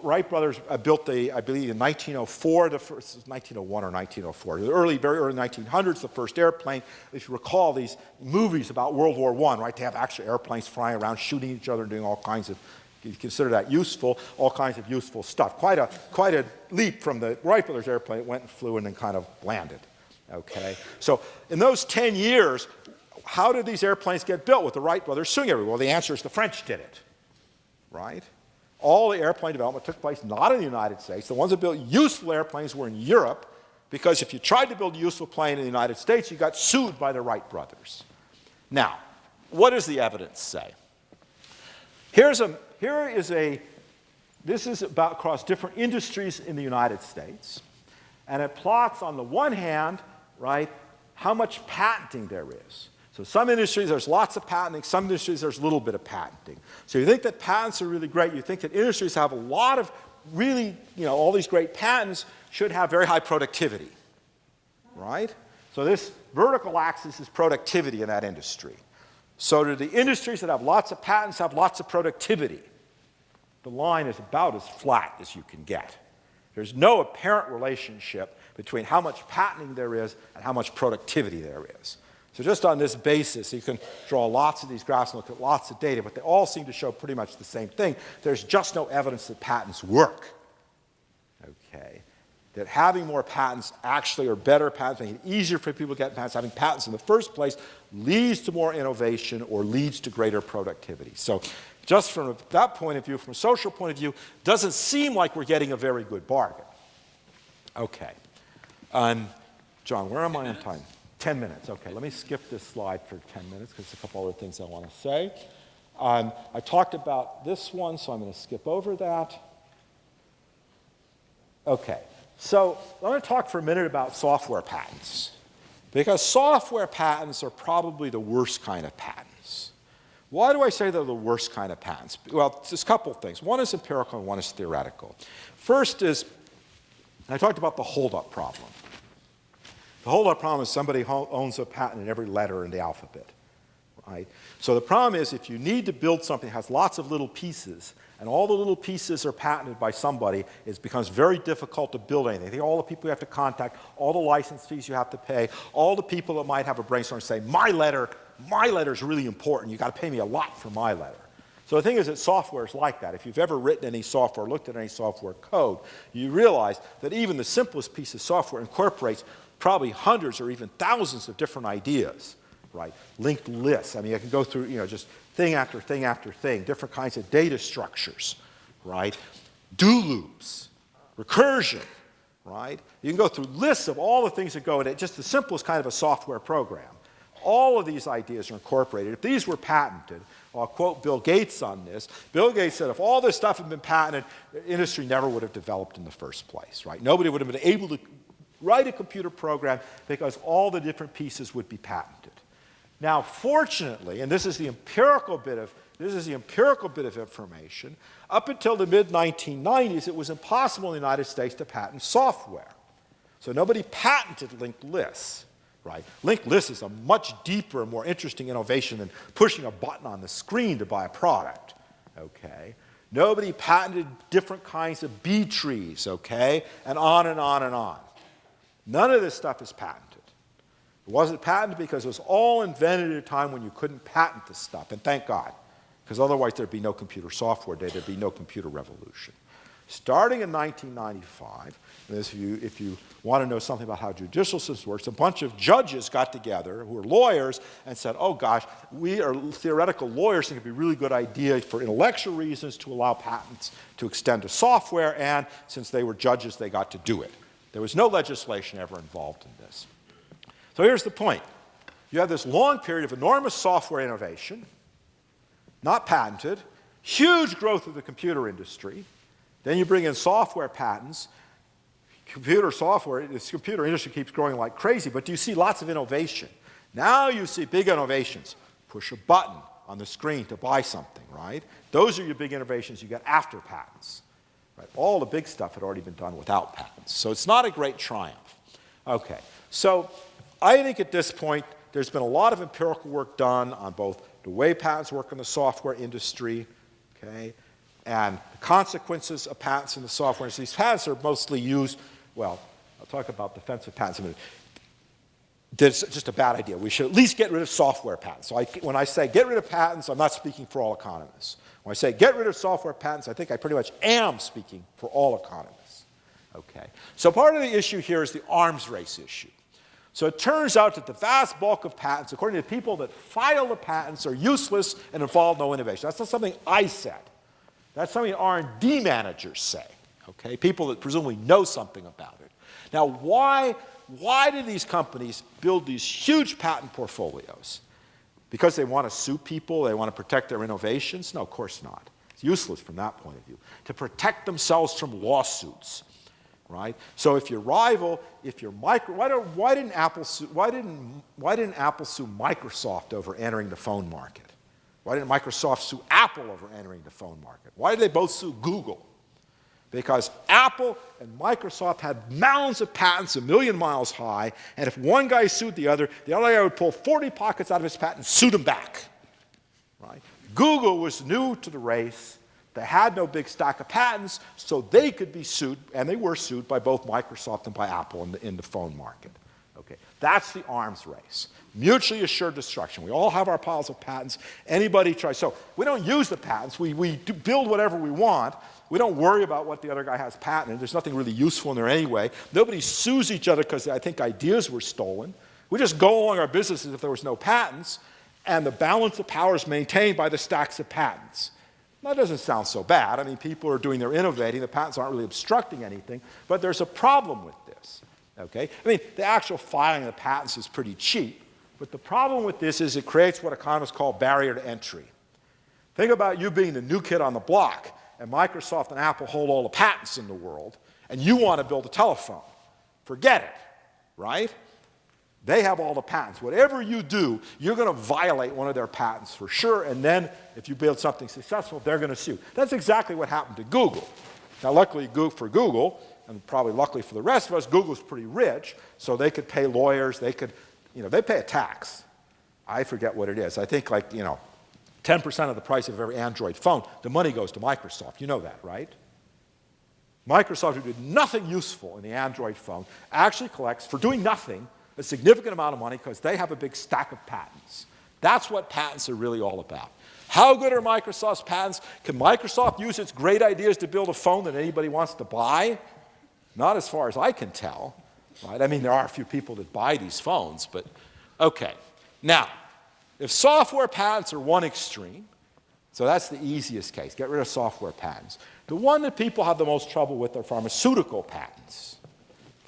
Wright brothers built I believe in 1904, the first, 1901 or 1904, the very early 1900s, the first airplane. If you recall these movies about World War I, right? They have actual airplanes flying around, shooting each other, and doing all kinds of, you consider that useful, all kinds of useful stuff. Quite a leap from the Wright brothers airplane. It went and flew and then kind of landed. Okay? So in those 10 years, how did these airplanes get built with the Wright brothers suing everyone? Well, the answer is the French did it. Right? All the airplane development took place not in the United States. The ones that built useful airplanes were in Europe, because if you tried to build a useful plane in the United States, you got sued by the Wright brothers. Now, what does the evidence say? This is about across different industries in the United States, and it plots on the one hand, right, how much patenting there is. So some industries, there's lots of patenting. Some industries, there's a little bit of patenting. So you think that patents are really great. You think that industries have a lot of really, all these great patents should have very high productivity, right? So this vertical axis is productivity in that industry. So do the industries that have lots of patents have lots of productivity? The line is about as flat as you can get. There's no apparent relationship between how much patenting there is and how much productivity there is. So just on this basis, you can draw lots of these graphs and look at lots of data, but they all seem to show pretty much the same thing. There's just no evidence that patents work. Okay? That having more patents actually, or better patents, making it easier for people to get patents, having patents in the first place leads to more innovation or leads to greater productivity. So just from that point of view, from a social point of view, doesn't seem like we're getting a very good bargain. Okay. John, where am I on time? 10 minutes. Okay, let me skip this slide for 10 minutes because there's a couple other things I want to say. I talked about this one, so I'm going to skip over that. Okay, so I'm going to talk for a minute about software patents, because software patents are probably the worst kind of patents. Why do I say they're the worst kind of patents? Well, there's a couple of things. One is empirical and one is theoretical. First is, I talked about the hold-up problem. The hold-up problem is somebody owns a patent in every letter in the alphabet, right? So the problem is, if you need to build something that has lots of little pieces, and all the little pieces are patented by somebody, it becomes very difficult to build anything. All the people you have to contact, all the license fees you have to pay, all the people that might have a brainstorm and say, my letter is really important. You've got to pay me a lot for my letter. So the thing is that software is like that. If you've ever written any software, looked at any software code, you realize that even the simplest piece of software incorporates probably hundreds or even thousands of different ideas. right? Linked lists. I mean, I can go through, just thing after thing after thing, different kinds of data structures, right? Do loops, recursion, right? You can go through lists of all the things that go in it, just the simplest kind of a software program. All of these ideas are incorporated. If these were patented, I'll quote Bill Gates on this. Bill Gates said if all this stuff had been patented, the industry never would have developed in the first place, right? Nobody would have been able to write a computer program because all the different pieces would be patented. Now, fortunately, and this is the empirical bit of information, up until the mid-1990s, it was impossible in the United States to patent software. So nobody patented linked lists. Right? Linked lists is a much deeper and more interesting innovation than pushing a button on the screen to buy a product. Okay? Nobody patented different kinds of B trees, okay? And on and on and on. None of this stuff is patented. It wasn't patented because it was all invented at a time when you couldn't patent this stuff, and thank God, because otherwise there'd be no computer software day, there'd be no computer revolution. Starting in 1995, and if you want to know something about how judicial system works, a bunch of judges got together who were lawyers and said, oh gosh, we are theoretical lawyers, think it'd be a really good idea for intellectual reasons to allow patents to extend to software, and since they were judges, they got to do it. There was no legislation ever involved in this. So here's the point. You have this long period of enormous software innovation, not patented, huge growth of the computer industry. Then you bring in software patents. This computer industry keeps growing like crazy, but you see lots of innovation. Now you see big innovations. Push a button on the screen to buy something, right? Those are your big innovations you get after patents. Right? All the big stuff had already been done without patents. So it's not a great triumph. Okay, so I think at this point there's been a lot of empirical work done on both the way patents work in the software industry, okay, and the consequences of patents in the software industry. These patents are mostly used, well, I'll talk about defensive patents in a minute. That's just a bad idea. We should at least get rid of software patents. So when I say get rid of patents, I'm not speaking for all economists. When I say get rid of software patents, I think I pretty much am speaking for all economists. Okay. So part of the issue here is the arms race issue. So it turns out that the vast bulk of patents, according to the people that file the patents, are useless and involve no innovation. That's not something I said. That's something R&D managers say, okay? People that presumably know something about it. Now, why do these companies build these huge patent portfolios? Because they want to sue people? They want to protect their innovations? No, of course not. It's useless from that point of view. To protect themselves from lawsuits, right? So if your rival, why didn't Apple sue Microsoft over entering the phone market? Why didn't Microsoft sue Apple over entering the phone market? Why did they both sue Google? Because Apple and Microsoft had mounds of patents a million miles high, and if one guy sued the other guy would pull 40 pockets out of his patent and suit him back. Right? Google was new to the race. They had no big stack of patents, so they could be sued, and they were sued by both Microsoft and by Apple in the phone market. Okay, that's the arms race. Mutually assured destruction. We all have our piles of patents. Anybody tries. So we don't use the patents. We build whatever we want. We don't worry about what the other guy has patented. There's nothing really useful in there anyway. Nobody sues each other because I think ideas were stolen. We just go along our business as if there was no patents, and the balance of power is maintained by the stacks of patents. That doesn't sound so bad. I mean, people are doing their innovating. The patents aren't really obstructing anything, but there's a problem with this. Okay? I mean, the actual filing of the patents is pretty cheap, but the problem with this is it creates what economists call barrier to entry. Think about you being the new kid on the block, and Microsoft and Apple hold all the patents in the world, and you want to build a telephone. Forget it, right? They have all the patents. Whatever you do, you're going to violate one of their patents for sure, and then if you build something successful, they're going to sue. That's exactly what happened to Google. Now, luckily for Google, and probably luckily for the rest of us, Google's pretty rich, so they could pay lawyers, they pay a tax. I forget what it is. I think 10% of the price of every Android phone, the money goes to Microsoft. You know that, right? Microsoft, who did nothing useful in the Android phone, actually collects, for doing nothing, a significant amount of money because they have a big stack of patents. That's what patents are really all about. How good are Microsoft's patents? Can Microsoft use its great ideas to build a phone that anybody wants to buy? Not as far as I can tell. Right? I mean, there are a few people that buy these phones, but okay. Now, if software patents are one extreme, so that's the easiest case, get rid of software patents. The one that people have the most trouble with are pharmaceutical patents.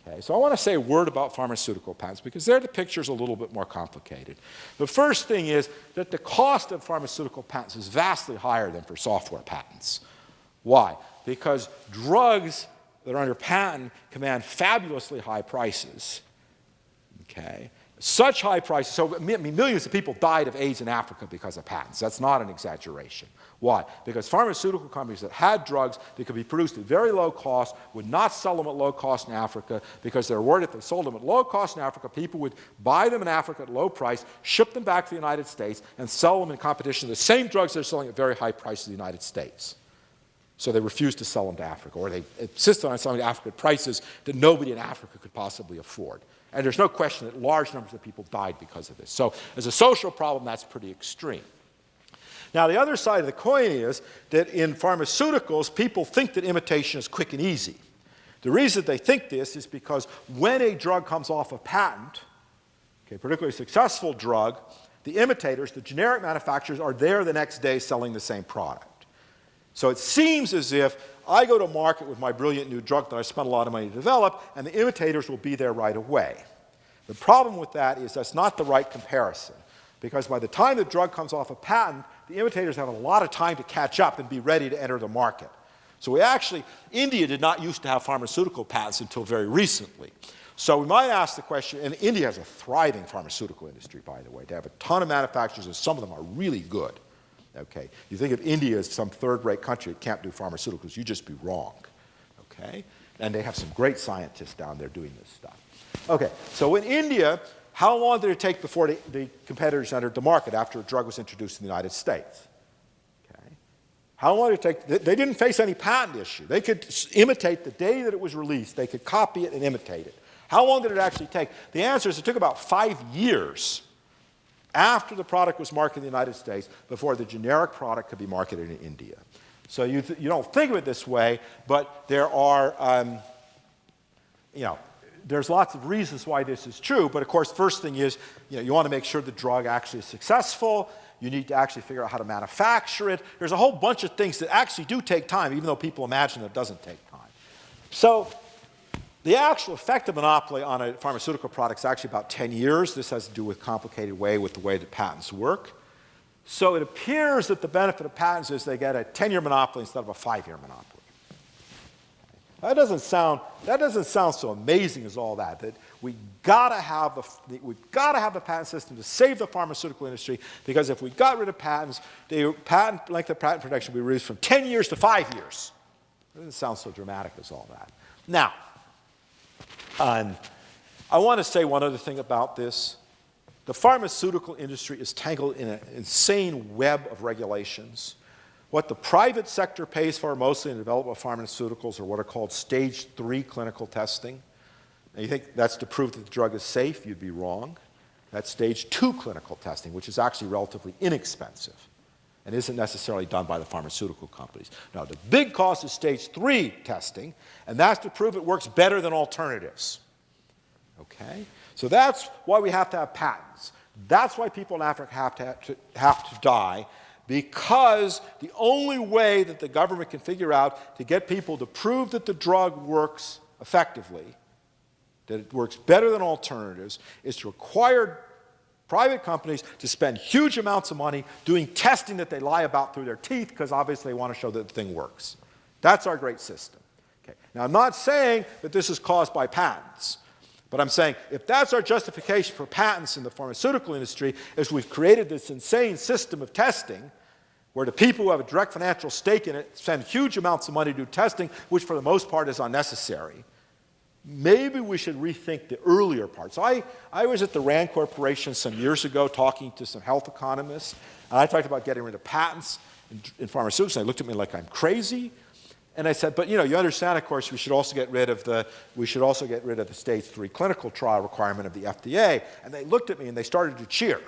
Okay, so I want to say a word about pharmaceutical patents because there the picture is a little bit more complicated. The first thing is that the cost of pharmaceutical patents is vastly higher than for software patents. Why? Because drugs that are under patent command fabulously high prices. Okay? Such high prices, so millions of people died of AIDS in Africa because of patents. That's not an exaggeration. Why? Because pharmaceutical companies that had drugs that could be produced at very low cost would not sell them at low cost in Africa because they're worried if they sold them at low cost in Africa, people would buy them in Africa at low price, ship them back to the United States, and sell them in competition with the same drugs they're selling at very high prices in the United States. So they refused to sell them to Africa, or they insisted on selling to Africa at prices that nobody in Africa could possibly afford. And there's no question that large numbers of people died because of this. So as a social problem, that's pretty extreme. Now, the other side of the coin is that in pharmaceuticals, people think that imitation is quick and easy. The reason they think this is because when a drug comes off of patent, okay, particularly a successful drug, the imitators, the generic manufacturers, are there the next day selling the same product. So it seems as if I go to market with my brilliant new drug that I spent a lot of money to develop, and the imitators will be there right away. The problem with that is that's not the right comparison, because by the time the drug comes off a patent, the imitators have a lot of time to catch up and be ready to enter the market. So India did not used to have pharmaceutical patents until very recently. So we might ask the question, and India has a thriving pharmaceutical industry, by the way. They have a ton of manufacturers, and some of them are really good. Okay, you think of India as some third-rate country that can't do pharmaceuticals, you'd just be wrong. Okay, and they have some great scientists down there doing this stuff. Okay, so in India, how long did it take before the competitors entered the market after a drug was introduced in the United States? Okay, how long did it take? They didn't face any patent issue. They could imitate the day that it was released. They could copy it and imitate it. How long did it actually take? The answer is it took about 5 years after the product was marketed in the United States before the generic product could be marketed in India. So you don't think of it this way, but there are, there's lots of reasons why this is true. But of course, first thing is, you want to make sure the drug actually is successful. You need to actually figure out how to manufacture it. There's a whole bunch of things that actually do take time, even though people imagine that it doesn't take time. So the actual effect of monopoly on a pharmaceutical product is actually about 10 years. This has to do with a complicated way with the way that patents work. So it appears that the benefit of patents is they get a 10-year monopoly instead of a 5-year monopoly. That doesn't sound so amazing as all that. That we've got to have the patent system to save the pharmaceutical industry, because if we got rid of patents, the length of patent protection would be reduced from 10 years to 5 years. It doesn't sound so dramatic as all that. Now, I want to say one other thing about this. The pharmaceutical industry is tangled in an insane web of regulations. What the private sector pays for mostly in the development of pharmaceuticals are what are called stage 3 clinical testing. And you think that's to prove that the drug is safe? You'd be wrong. That's stage 2 clinical testing, which is actually relatively inexpensive and isn't necessarily done by the pharmaceutical companies. Now, the big cost is stage 3 testing, and that's to prove it works better than alternatives. Okay? So that's why we have to have patents. That's why people in Africa have to die, because the only way that the government can figure out to get people to prove that the drug works effectively, that it works better than alternatives, is to require private companies to spend huge amounts of money doing testing that they lie about through their teeth, because obviously they want to show that the thing works. That's our great system. Okay. Now, I'm not saying that this is caused by patents, but I'm saying if that's our justification for patents in the pharmaceutical industry, is we've created this insane system of testing where the people who have a direct financial stake in it spend huge amounts of money to do testing, which for the most part is unnecessary. Maybe we should rethink the earlier parts. I was at the RAND Corporation some years ago talking to some health economists, and I talked about getting rid of patents in pharmaceuticals, and they looked at me like I'm crazy. And I said, but you understand, of course, we should also get rid of the stage 3 clinical trial requirement of the FDA. And they looked at me and they started to cheer.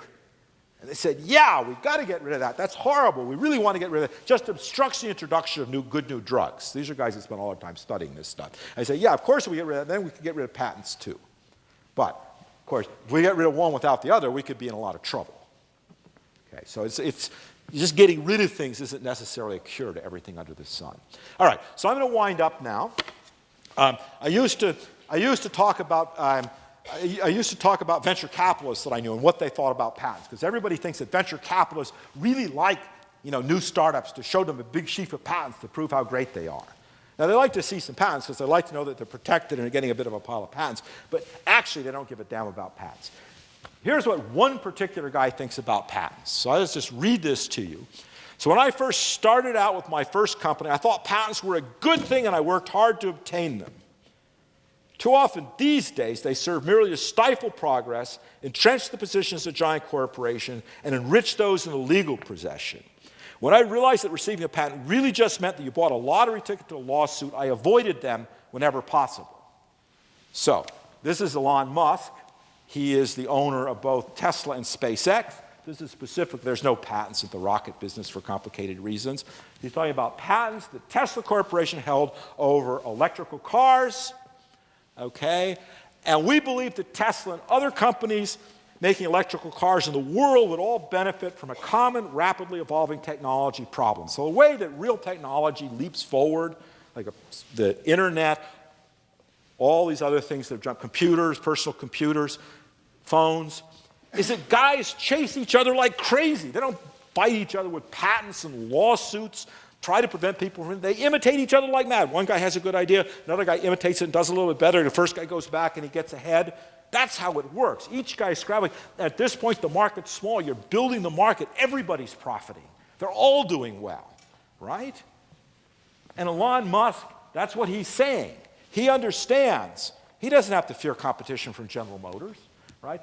And they said, yeah, we've got to get rid of that. That's horrible. We really want to get rid of it. Just obstructs the introduction of good new drugs. These are guys that spend all their time studying this stuff. I said, yeah, of course we get rid of that. Then we can get rid of patents too. But, of course, if we get rid of one without the other, we could be in a lot of trouble. Okay, so it's just getting rid of things isn't necessarily a cure to everything under the sun. All right, so I'm going to wind up now. I used to talk about venture capitalists that I knew and what they thought about patents, because everybody thinks that venture capitalists really like new startups to show them a big sheaf of patents to prove how great they are. Now, they like to see some patents because they like to know that they're protected and are getting a bit of a pile of patents, but actually they don't give a damn about patents. Here's what one particular guy thinks about patents. So let's just read this to you. So when I first started out with my first company, I thought patents were a good thing and I worked hard to obtain them. Too often these days, they serve merely to stifle progress, entrench the positions of giant corporations, and enrich those in the legal possession. When I realized that receiving a patent really just meant that you bought a lottery ticket to a lawsuit, I avoided them whenever possible. So, this is Elon Musk. He is the owner of both Tesla and SpaceX. This is specific. There's no patents in the rocket business for complicated reasons. He's talking about patents that Tesla Corporation held over electrical cars. Okay? And we believe that Tesla and other companies making electrical cars in the world would all benefit from a common, rapidly evolving technology problem. So the way that real technology leaps forward, like the internet, all these other things that have jumped, computers, personal computers, phones, is that guys chase each other like crazy. They don't fight each other with patents and lawsuits, try to prevent people from, they imitate each other like mad. One guy has a good idea, another guy imitates it and does a little bit better, the first guy goes back and he gets ahead. That's how it works. Each guy is scrabbling. At this point, the market's small. You're building the market. Everybody's profiting. They're all doing well, right? And Elon Musk, that's what he's saying. He understands. He doesn't have to fear competition from General Motors, right?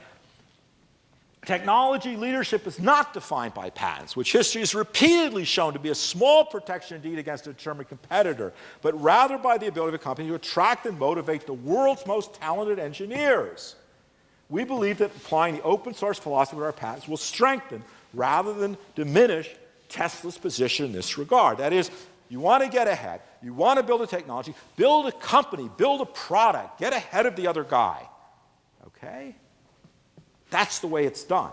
Technology leadership is not defined by patents, which history has repeatedly shown to be a small protection indeed against a determined competitor, but rather by the ability of a company to attract and motivate the world's most talented engineers. We believe that applying the open source philosophy of our patents will strengthen rather than diminish Tesla's position in this regard. That is, you want to get ahead, you want to build a technology, build a company, build a product, get ahead of the other guy. Okay? That's the way it's done.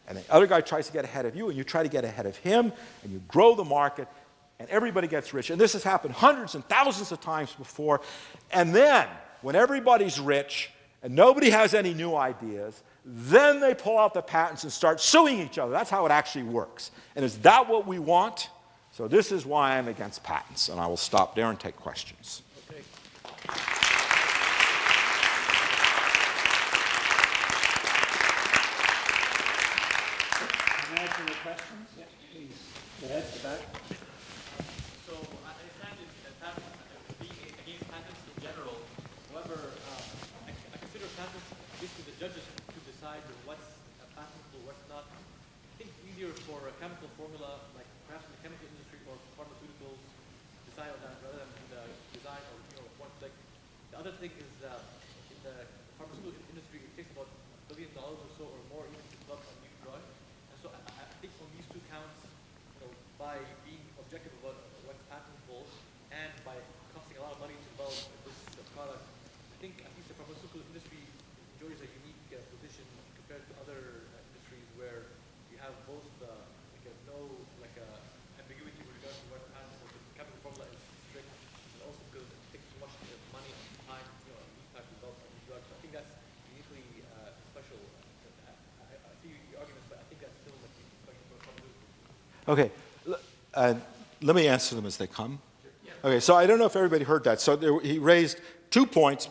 And the other guy tries to get ahead of you, and you try to get ahead of him, and you grow the market, and everybody gets rich. And this has happened hundreds and thousands of times before. And then, when everybody's rich, and nobody has any new ideas, then they pull out the patents and start suing each other. That's how it actually works. And is that what we want? So this is why I'm against patents. And I will stop there and take questions. Okay. Can I answer your questions? Yeah, please. Go ahead, the back. So I understand being against patents in general. However, I consider patents basically the judges to decide what's patentable, what's not. I think it's easier for a chemical formula, like perhaps in the chemical industry or pharmaceuticals, decide on that rather than in the design or one click. The other thing is in the pharmaceutical industry, it takes about $1 billion or so or more even to develop a new drug. And so I think on these two counts, by being objective about what's patentable and by costing a lot of money to develop this product, I think at least the pharmaceutical industry enjoys a unique position compared to other industries where you have both ambiguity with regards to what patents. The chemical formula is strict, and also because it takes so much money and time, lead time to develop a new drug. So I think that's uniquely special. I see the arguments, but I think that's still like special for pharmaceuticals. Okay. Let me answer them as they come. Okay, so I don't know if everybody heard that. So he raised 2 points,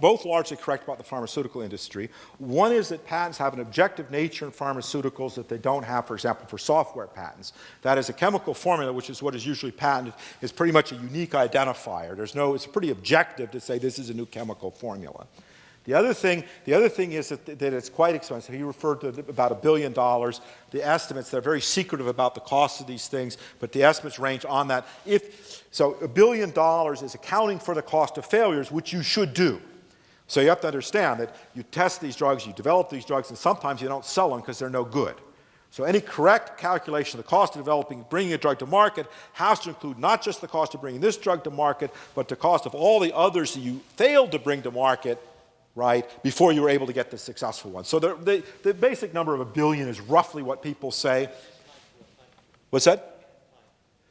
both largely correct about the pharmaceutical industry. One is that patents have an objective nature in pharmaceuticals that they don't have, for example, for software patents. That is, a chemical formula, which is what is usually patented, is pretty much a unique identifier. It's pretty objective to say this is a new chemical formula. The other thing is that it's quite expensive. He referred to about $1 billion. The estimates, they're very secretive about the cost of these things, but the estimates range on that. So $1 billion is accounting for the cost of failures, which you should do. So you have to understand that you test these drugs, you develop these drugs, and sometimes you don't sell them because they're no good. So any correct calculation of the cost of developing, bringing a drug to market has to include not just the cost of bringing this drug to market, but the cost of all the others that you failed to bring to market right, before you were able to get the successful one. So the basic number of $1 billion is roughly what people say. What's that?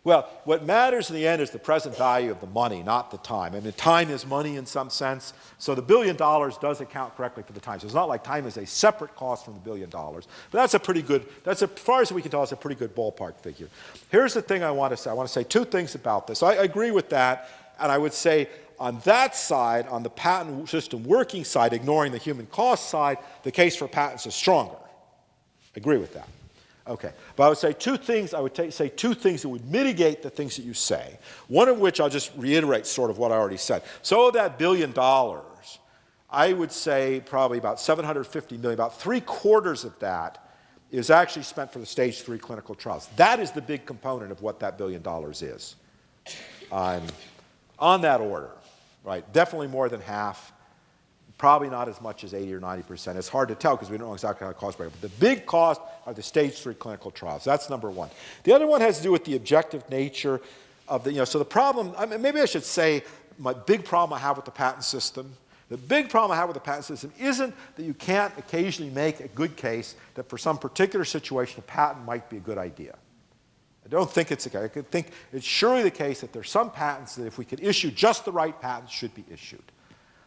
Well, what matters in the end is the present value of the money, not the time. I mean, time is money in some sense, so the $1 billion does account correctly for the time. So it's not like time is a separate cost from the $1 billion. But that's a pretty good, as far as we can tell, it's a pretty good ballpark figure. Here's the thing I want to say. I want to say two things about this. I agree with that, and I would say on that side, on the patent system working side, ignoring the human cost side, the case for patents is stronger. Agree with that. Okay, but I would say two things. I would say two things that would mitigate the things that you say. One of which I'll just reiterate sort of what I already said. So of that $1 billion, I would say probably about $750 million, about 3/4 of that is actually spent for the stage 3 clinical trials. That is the big component of what that $1 billion is. On that order, right? Definitely more than half. Probably not as much as 80 or 90%. It's hard to tell because we don't know exactly how the cost breaks. But the big cost are the stage 3 clinical trials. That's number one. The other one has to do with the objective nature of the, so the problem, maybe I should say my big problem I have with the patent system. The big problem I have with the patent system isn't that you can't occasionally make a good case that for some particular situation a patent might be a good idea. I don't think it's the case. I think it's surely the case that there's some patents that if we could issue just the right patents should be issued.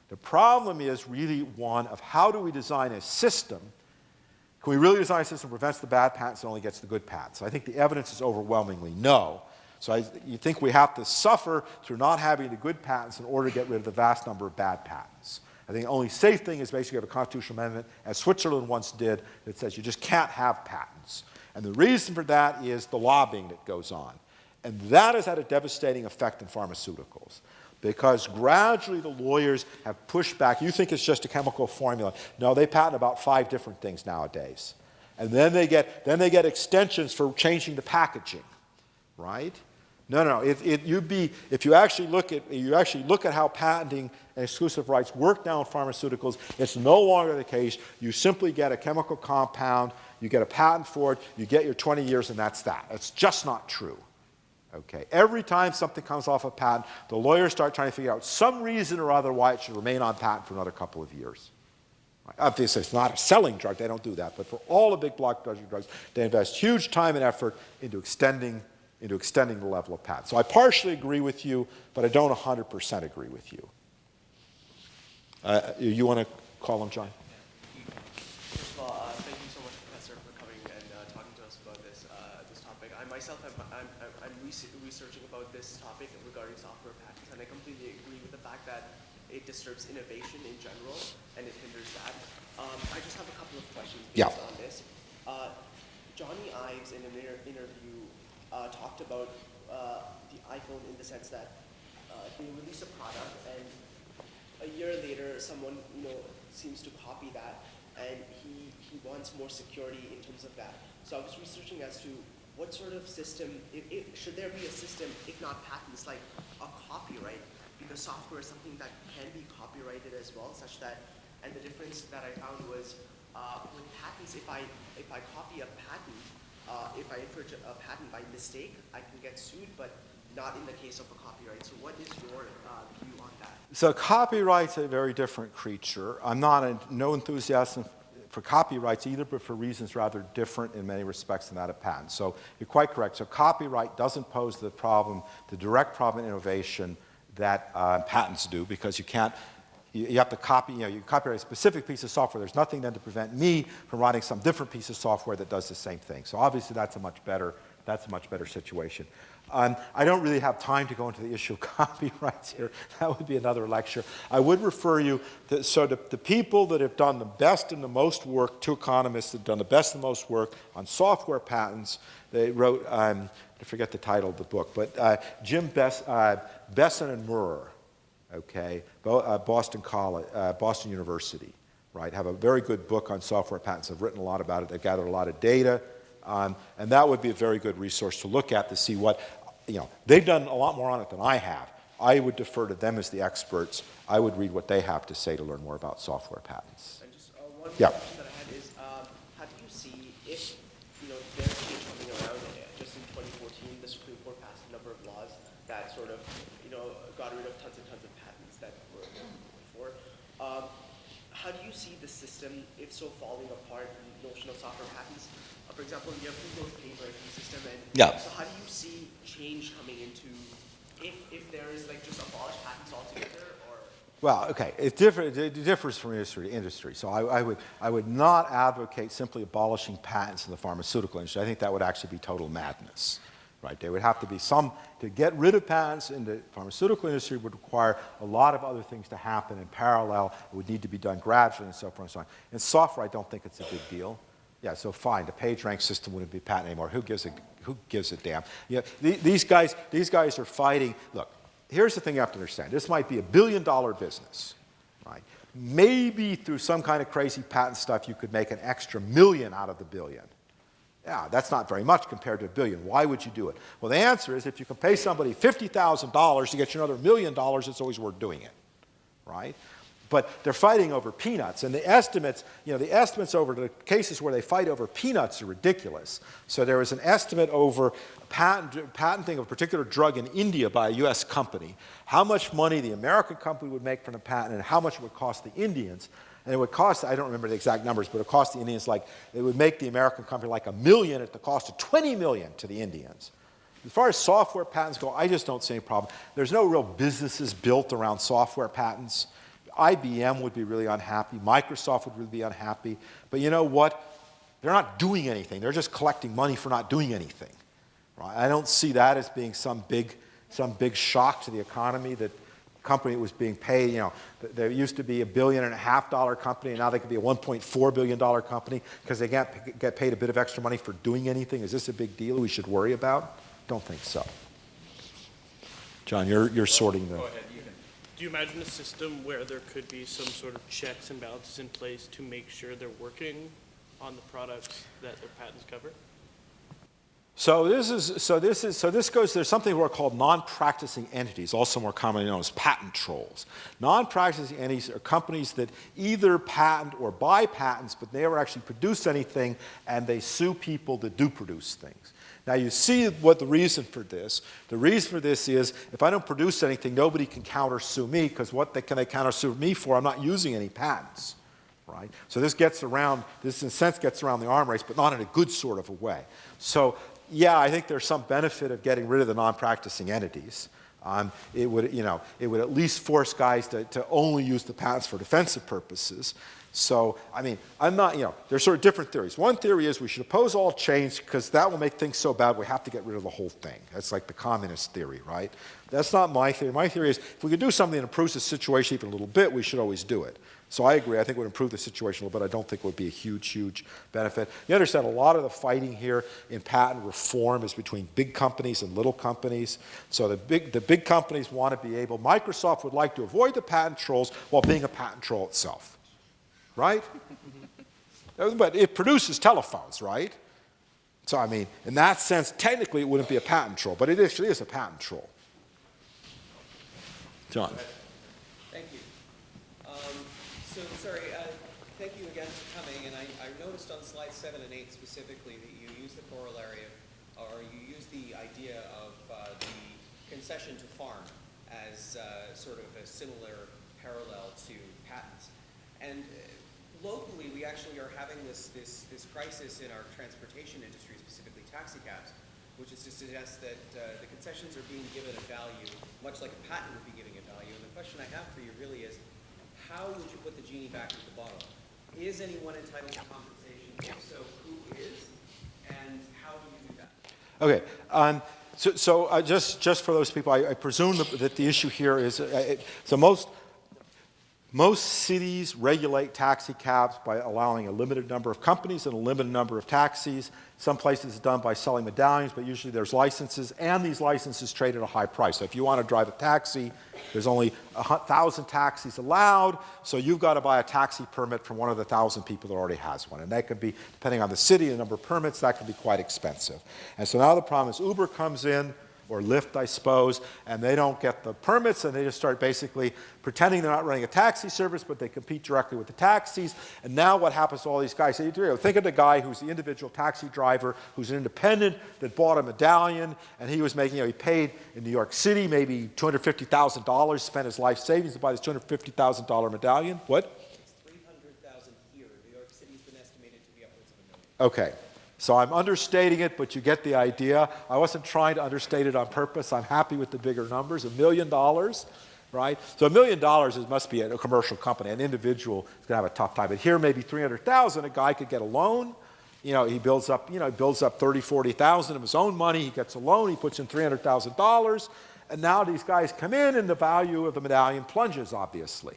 The problem is really one of how do we design a system? Can we really design a system that prevents the bad patents and only gets the good patents? I think the evidence is overwhelmingly no. So you think we have to suffer through not having the good patents in order to get rid of the vast number of bad patents. I think the only safe thing is basically have a constitutional amendment, as Switzerland once did, that says you just can't have patents. And the reason for that is the lobbying that goes on. And that has had a devastating effect in pharmaceuticals. Because gradually the lawyers have pushed back. You think it's just a chemical formula. No, they patent about 5 different things nowadays. And then they get extensions for changing the packaging, right? No. If you actually look at how patenting and exclusive rights work now in pharmaceuticals, it's no longer the case. You simply get a chemical compound, you get a patent for it, you get your 20 years, and that's that. It's just not true. Okay. Every time something comes off a patent, the lawyers start trying to figure out some reason or other why it should remain on patent for another couple of years. Right. Obviously, it's not a selling drug. They don't do that. But for all the big blockbuster drugs, they invest huge time and effort into extending the level of patent. So I partially agree with you, but I don't 100% agree with you. You want to call him, John? First of all, thank you so much, Professor, for coming and talking to us about this topic. I myself I'm researching about this topic regarding software patents, and I completely agree with the fact that it disturbs innovation in general and it hinders that. I just have a couple of questions based on this. Johnny Ives in an interview talked about the iPhone in the sense that they release a product and a year later someone seems to copy that, and he wants more security in terms of that. So I was researching as to what sort of system, should there be a system, if not patents, like a copyright? Because software is something that can be copyrighted as well, such that, and the difference that I found was with patents, if I copy a patent, if I infringe a patent by mistake, I can get sued, but not in the case of a copyright. So what is your view on that? So copyright's a very different creature. I'm not no enthusiasm for copyrights either, but for reasons rather different in many respects than that of patents. So you're quite correct. So copyright doesn't pose the problem, the direct problem in innovation that patents do, because you can't, you have to copy, you copyright a specific piece of software. There's nothing then to prevent me from writing some different piece of software that does the same thing. So obviously that's a much better situation. I don't really have time to go into the issue of copyrights here. That would be another lecture. I would refer you to, the people that have done the best and the most work, 2 economists that have done the best and the most work on software patents. They wrote, I forget the title of the book, but Jim Besson and Murr, okay, Boston College, Boston University, right, have a very good book on software patents. They've written a lot about it. They've gathered a lot of data. And that would be a very good resource to look at to see what, they've done a lot more on it than I have. I would defer to them as the experts. I would read what they have to say to learn more about software patents. And just one question that I had is, how do you see if, there's change coming around, just in 2014, the Supreme Court passed a number of laws that sort of, got rid of tons and tons of patents that were before. the system, if so, falling apart, the notion of software patents? For example, you have Google's paper-ranking system, and Yeah. so how do you see change coming into if there is like just abolish patents altogether, or? Well, okay, it differs from industry to industry. So I would not advocate simply abolishing patents in the pharmaceutical industry. I think that would actually be total madness, right? There would have to be to get rid of patents in the pharmaceutical industry would require a lot of other things to happen in parallel. It would need to be done gradually and so forth and so on. In software, I don't think it's a big deal. Yeah, so fine, the page rank system wouldn't be patent anymore. Who gives a damn? Yeah, these guys are fighting. Look, here's the thing you have to understand. This might be $1 billion business, right? Maybe through some kind of crazy patent stuff you could make an extra million out of the billion. Yeah, that's not very much compared to $1 billion. Why would you do it? Well, the answer is if you can pay somebody $50,000 to get you another $1 million, it's always worth doing it, right? But they're fighting over peanuts, and the estimates over the cases where they fight over peanuts are ridiculous. So there was an estimate over patenting of a particular drug in India by a U.S. company, how much money the American company would make from the patent and how much it would cost the Indians. And it would cost, I don't remember the exact numbers, but it would cost the Indians it would make the American company like $1 million at the cost of $20 million to the Indians. As far as software patents go, I just don't see any problem. There's no real businesses built around software patents. IBM would be really unhappy. Microsoft would really be unhappy. But you know what? They're not doing anything. They're just collecting money for not doing anything. Right? I don't see that as being some big shock to the economy that a company was being paid. There used to be $1.5 billion company, and now they could be a $1.4 billion company because they get paid a bit of extra money for doing anything. Is this a big deal we should worry about? Don't think so. John, you're sorting the... Go ahead. Do you imagine a system where there could be some sort of checks and balances in place to make sure they're working on the products that their patents cover? There's something we're called non-practicing entities, also more commonly known as patent trolls. Non-practicing entities are companies that either patent or buy patents, but never actually produce anything, and they sue people that do produce things. Now you see what the reason for this. The reason for this is if I don't produce anything, nobody can counter-sue me, because can they counter-sue me for? I'm not using any patents, right? So this in a sense gets around the arms race, but not in a good sort of a way. So yeah, I think there's some benefit of getting rid of the non-practicing entities. It would at least force guys to only use the patents for defensive purposes. So, I mean, there's sort of different theories. One theory is we should oppose all change because that will make things so bad we have to get rid of the whole thing. That's like the communist theory, right? That's not my theory. My theory is if we can do something that improves the situation even a little bit, we should always do it. So I agree. I think it would improve the situation a little bit. I don't think it would be a huge, huge benefit. You understand a lot of the fighting here in patent reform is between big companies and little companies. So the big companies want to be able, Microsoft would like to avoid the patent trolls while being a patent troll itself. Right? But it produces telephones, right? So, I mean, in that sense, technically it wouldn't be a patent troll, but it actually is a patent troll. John. Thank you. Thank you again for coming. And I noticed on slides 7 and 8 specifically that you use the corollary or you use the idea of the concession to farm as sort of a similar parallel to patents. And locally, we actually are having this crisis in our transportation industry, specifically taxi cabs, which is to suggest that the concessions are being given a value, much like a patent would be giving a value. And the question I have for you really is, how would you put the genie back into the bottle? Is anyone entitled to compensation? If so, who is? And how do you do that? Okay. Just for those people, I presume that the issue here is, most cities regulate taxi cabs by allowing a limited number of companies and a limited number of taxis. Some places it's done by selling medallions, but usually there's licenses, and these licenses trade at a high price. So if you want to drive a taxi, there's only 1,000 taxis allowed, so you've got to buy a taxi permit from one of the 1,000 people that already has one. And that could be, depending on the city and the number of permits, that could be quite expensive. And so now the problem is Uber comes in, or Lyft, I suppose, and they don't get the permits, and they just start basically pretending they're not running a taxi service, but they compete directly with the taxis. And now what happens to all these guys? So think of the guy who's the individual taxi driver, who's an independent, that bought a medallion, and he was making, he paid in New York City maybe $250,000, spent his life savings to buy this $250,000 medallion. What? It's $300,000 Okay, so I'm understating it, but you get the idea. I wasn't trying to understate it on purpose. I'm happy with the bigger numbers. $1 million, right? So $1 million must be a commercial company. An individual is going to have a tough time. But here, maybe 300,000, a guy could get a loan. He builds up, he builds up 30, 40,000 of his own money. He gets a loan. He puts in $300,000. And now these guys come in, and the value of the medallion plunges, obviously,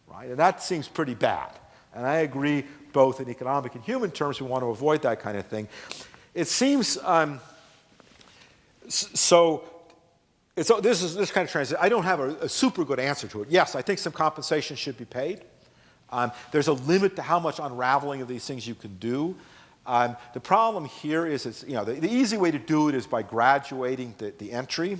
right? And that seems pretty bad. And I agree, both in economic and human terms, we want to avoid that kind of thing. It seems, this kind of transition, I don't have a super good answer to it. Yes, I think some compensation should be paid. There's a limit to how much unraveling of these things you can do. The problem here is, the easy way to do it is by graduating the entry.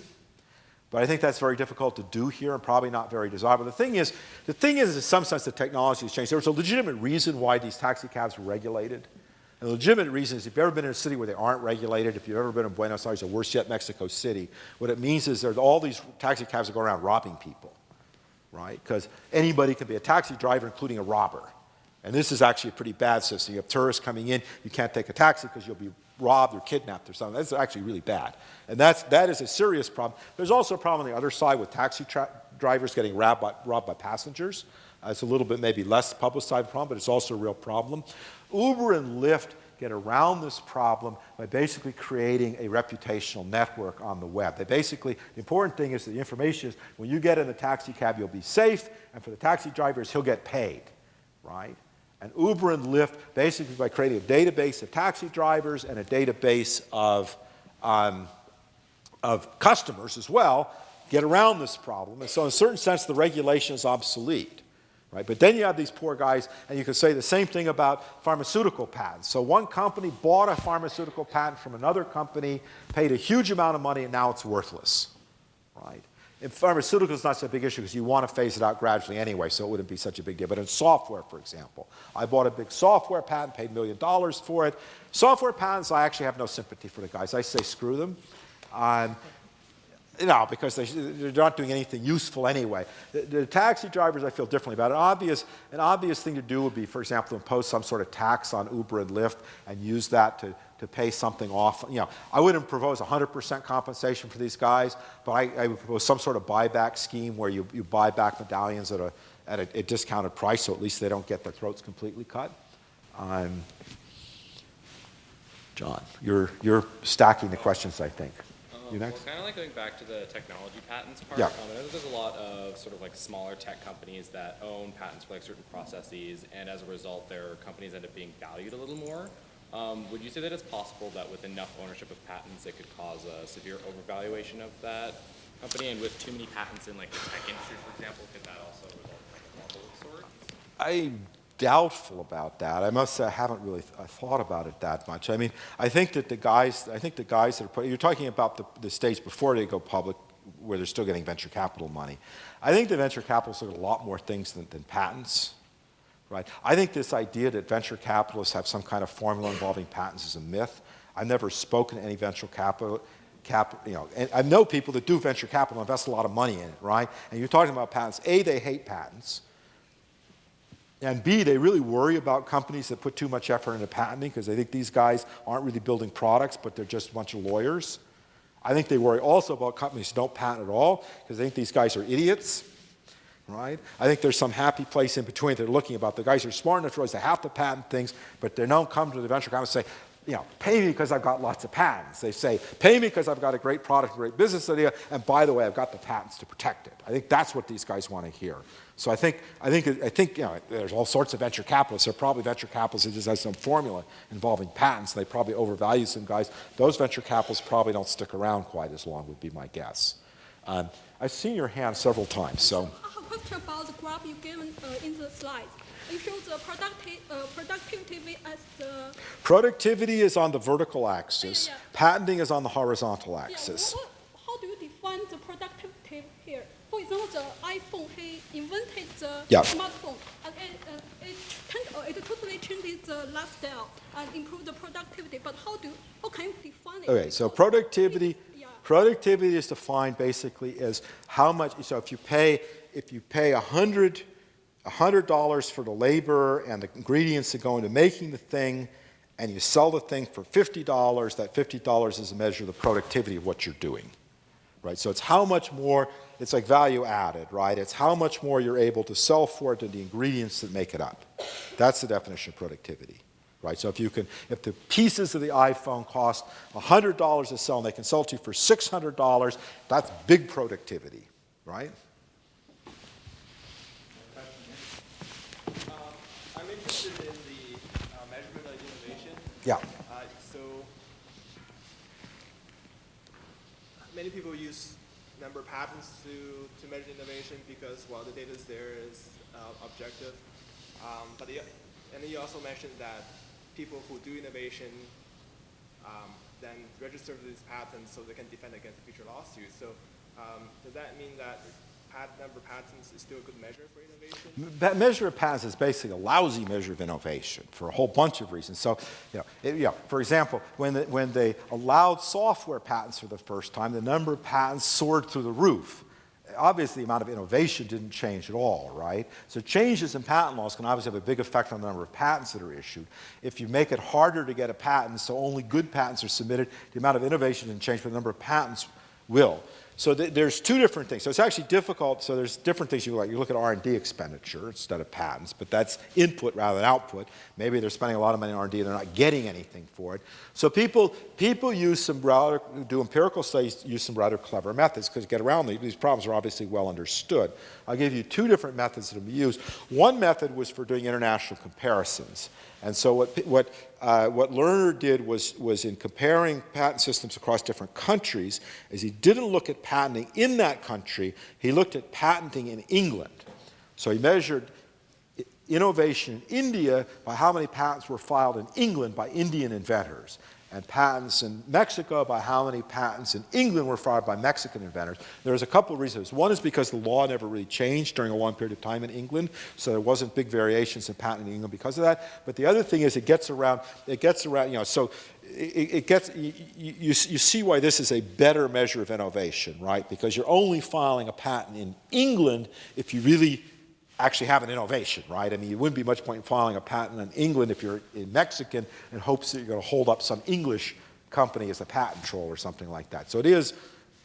But I think that's very difficult to do here and probably not very desirable. The thing is, in some sense, the technology has changed. There was a legitimate reason why these taxi cabs were regulated. And the legitimate reason is if you've ever been in a city where they aren't regulated, if you've ever been in Buenos Aires or worse yet, Mexico City, what it means is there's all these taxi cabs that go around robbing people, right? Because anybody can be a taxi driver, including a robber. And this is actually a pretty bad system. You have tourists coming in, you can't take a taxi because you'll be robbed or kidnapped or something. That's actually really bad. And that is a serious problem. There's also a problem on the other side with taxi drivers getting robbed by passengers. It's a little bit maybe less publicized problem, but it's also a real problem. Uber and Lyft get around this problem by basically creating a reputational network on the web. The important thing is that the information is when you get in the taxi cab, you'll be safe, and for the taxi drivers, he'll get paid, right? And Uber and Lyft, basically by creating a database of taxi drivers and a database of customers as well, get around this problem. And so in a certain sense, the regulation is obsolete, right? But then you have these poor guys, and you can say the same thing about pharmaceutical patents. So one company bought a pharmaceutical patent from another company, paid a huge amount of money, and now it's worthless, right? In pharmaceuticals, it's not such a big issue because you want to phase it out gradually anyway, so it wouldn't be such a big deal. But in software, for example, I bought a big software patent, paid $1 million for it. Software patents, I actually have no sympathy for the guys. I say screw them. Because they're not doing anything useful anyway. The taxi drivers, I feel differently about it. An obvious thing to do would be, for example, to impose some sort of tax on Uber and Lyft and use that to pay something off. I wouldn't propose 100% compensation for these guys, but I would propose some sort of buyback scheme where you buy back medallions at a discounted price, so at least they don't get their throats completely cut. John, you're stacking the questions, I think. You next? Well, kind of like going back to the technology patents part. Yeah. I know that there's a lot of sort of like smaller tech companies that own patents for like certain processes, and as a result, their companies end up being valued a little more. Would you say that it's possible that with enough ownership of patents, it could cause a severe overvaluation of that company? And with too many patents in like the tech industry, for example, could that also result in like a bubble of sorts? I'm doubtful about that. I must say I haven't really thought about it that much. I mean, I think the guys that are you're talking about the stage before they go public, where they're still getting venture capital money. I think the venture capitalists look at a lot more things than patents. Right. I think this idea that venture capitalists have some kind of formula involving patents is a myth. I've never spoken to any venture capital, and I know people that do venture capital invest a lot of money in it, right? And you're talking about patents. A, they hate patents. And B, they really worry about companies that put too much effort into patenting because they think these guys aren't really building products, but they're just a bunch of lawyers. I think they worry also about companies that don't patent at all because they think these guys are idiots. Right? I think there's some happy place in between they're looking about. The guys are smart enough to realize they have to patent things, but they don't come to the venture capital and say, pay me because I've got lots of patents. They say, pay me because I've got a great product, a great business idea, and by the way, I've got the patents to protect it. I think that's what these guys want to hear. So I think there's all sorts of venture capitalists. There are probably venture capitalists that just have some formula involving patents. They probably overvalue some guys. Those venture capitalists probably don't stick around quite as long, would be my guess. I've seen your hand several times, so. Question about the graph you given in the slides. You show the productivity as the... Productivity is on the vertical axis. Yeah. Patenting is on the horizontal axis. Yeah, how do you define the productivity here? For example, the iPhone, he invented the smartphone, and it totally changed the lifestyle and improved the productivity. But how can you define it? Okay, so productivity is defined basically as how much. So if you pay $100 for the labor and the ingredients that go into making the thing, and you sell the thing for $50, that $50 is a measure of the productivity of what you're doing, right? So it's how much more, it's like value added, right? It's how much more you're able to sell for it than the ingredients that make it up. That's the definition of productivity, right? So if the pieces of the iPhone cost $100 to sell and they can sell to you for $600, that's big productivity, right? I'm interested in the measurement of innovation. Yeah. So many people use number of patents to measure innovation because, well, the data is there is objective. And then you also mentioned that people who do innovation then register these patents so they can defend against future lawsuits. So does that mean that number of patents is still a good measure for innovation? That measure of patents is basically a lousy measure of innovation for a whole bunch of reasons. So, for example, when they allowed software patents for the first time, the number of patents soared through the roof. Obviously, the amount of innovation didn't change at all, right? So changes in patent laws can obviously have a big effect on the number of patents that are issued. If you make it harder to get a patent, so only good patents are submitted, the amount of innovation didn't change, but the number of patents will. So there's two different things. So it's actually difficult. So there's different things you like. You look at R&D expenditure instead of patents, but that's input rather than output. Maybe they're spending a lot of money on R&D and they're not getting anything for it. So people use some rather, do empirical studies, use some rather clever methods because to get around these problems are obviously well understood. I'll give you two different methods that have been used. One method was for doing international comparisons. And so what Lerner did was in comparing patent systems across different countries, is he didn't look at patenting in that country, he looked at patenting in England. So he measured innovation in India by how many patents were filed in England by Indian inventors, and patents in Mexico by how many patents in England were filed by Mexican inventors. There's a couple of reasons. One is because the law never really changed during a long period of time in England, so there wasn't big variations in patent in England because of that. But the other thing is it gets around, so you see why this is a better measure of innovation, right? Because you're only filing a patent in England if you really actually have an innovation, right? I mean, it wouldn't be much point in filing a patent in England if you're in Mexican in hopes that you're going to hold up some English company as a patent troll or something like that. So it is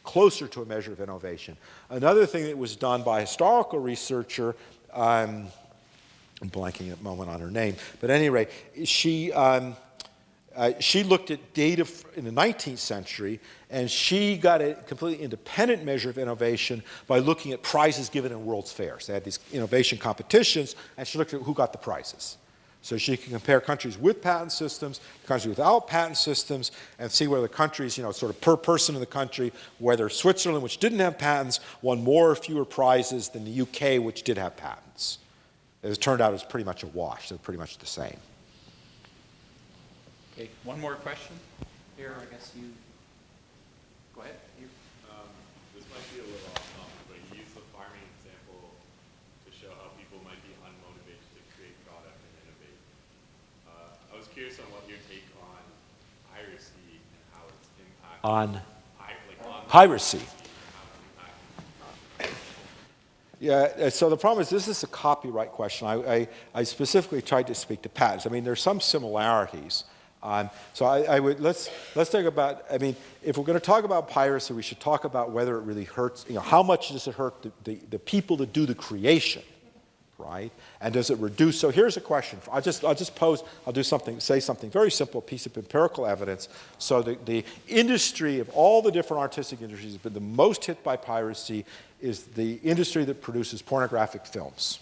closer to a measure of innovation. Another thing that was done by a historical researcher, I'm blanking at the moment on her name, but at any rate, she looked at data in the 19th century, and she got a completely independent measure of innovation by looking at prizes given in World's Fairs. They had these innovation competitions, and she looked at who got the prizes. So she can compare countries with patent systems, countries without patent systems, and see whether the countries, sort of per person in the country, whether Switzerland, which didn't have patents, won more or fewer prizes than the UK, which did have patents. As it turned out, it was pretty much a wash. They're pretty much the same. Okay, one more question. Here, I guess you. Go ahead. You. This might be a little off topic, but you used the farming example to show how people might be unmotivated to create product and innovate. I was curious on what your take on piracy and how it's impacted. On piracy. Yeah, so the problem is this is a copyright question. I specifically tried to speak to patents. I mean, there's some similarities. So let's talk about, if we're going to talk about piracy, we should talk about whether it really hurts, how much does it hurt the people that do the creation, right? And does it reduce, so here's a question. I'll say something very simple, a piece of empirical evidence. So the industry of all the different artistic industries has been the most hit by piracy is the industry that produces pornographic films.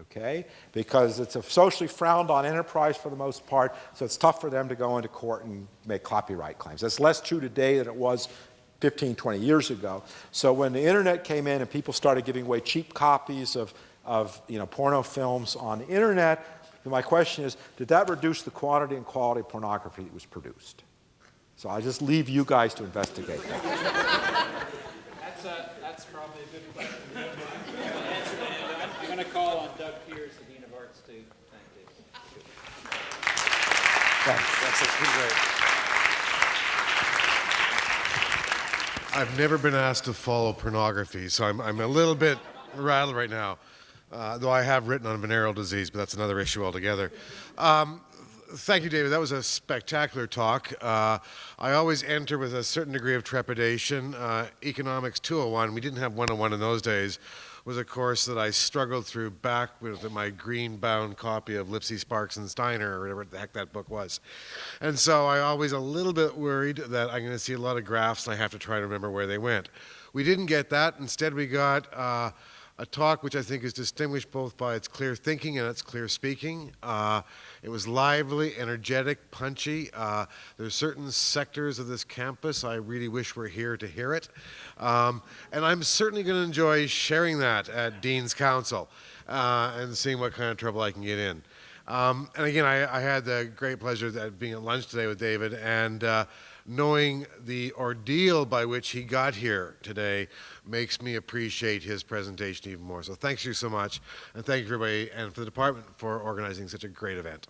Okay? Because it's a socially frowned on enterprise for the most part, so it's tough for them to go into court and make copyright claims. That's less true today than it was 15, 20 years ago. So when the internet came in and people started giving away cheap copies of porno films on the internet, my question is, did that reduce the quantity and quality of pornography that was produced? So I'll just leave you guys to investigate that. That's probably a good question. I'm going to call on Doug Pierce, the Dean of Arts, to thank David. Thanks. I've never been asked to follow pornography, so I'm a little bit rattled right now, though I have written on venereal disease, but that's another issue altogether. Thank you, David. That was a spectacular talk. I always enter with a certain degree of trepidation. Economics 201, we didn't have 101 in those days, was a course that I struggled through back with my green-bound copy of Lipsy, Sparks, and Steiner, or whatever the heck that book was. And so I always a little bit worried that I'm going to see a lot of graphs and I have to try to remember where they went. We didn't get that. Instead, we got a talk which I think is distinguished both by its clear thinking and its clear speaking. It was lively, energetic, punchy. There's certain sectors of this campus I really wish were here to hear it. And I'm certainly going to enjoy sharing that at Dean's Council and seeing what kind of trouble I can get in. And again, I had the great pleasure of being at lunch today with David and knowing the ordeal by which he got here today makes me appreciate his presentation even more. So thanks you so much, and thank you everybody and for the department for organizing such a great event.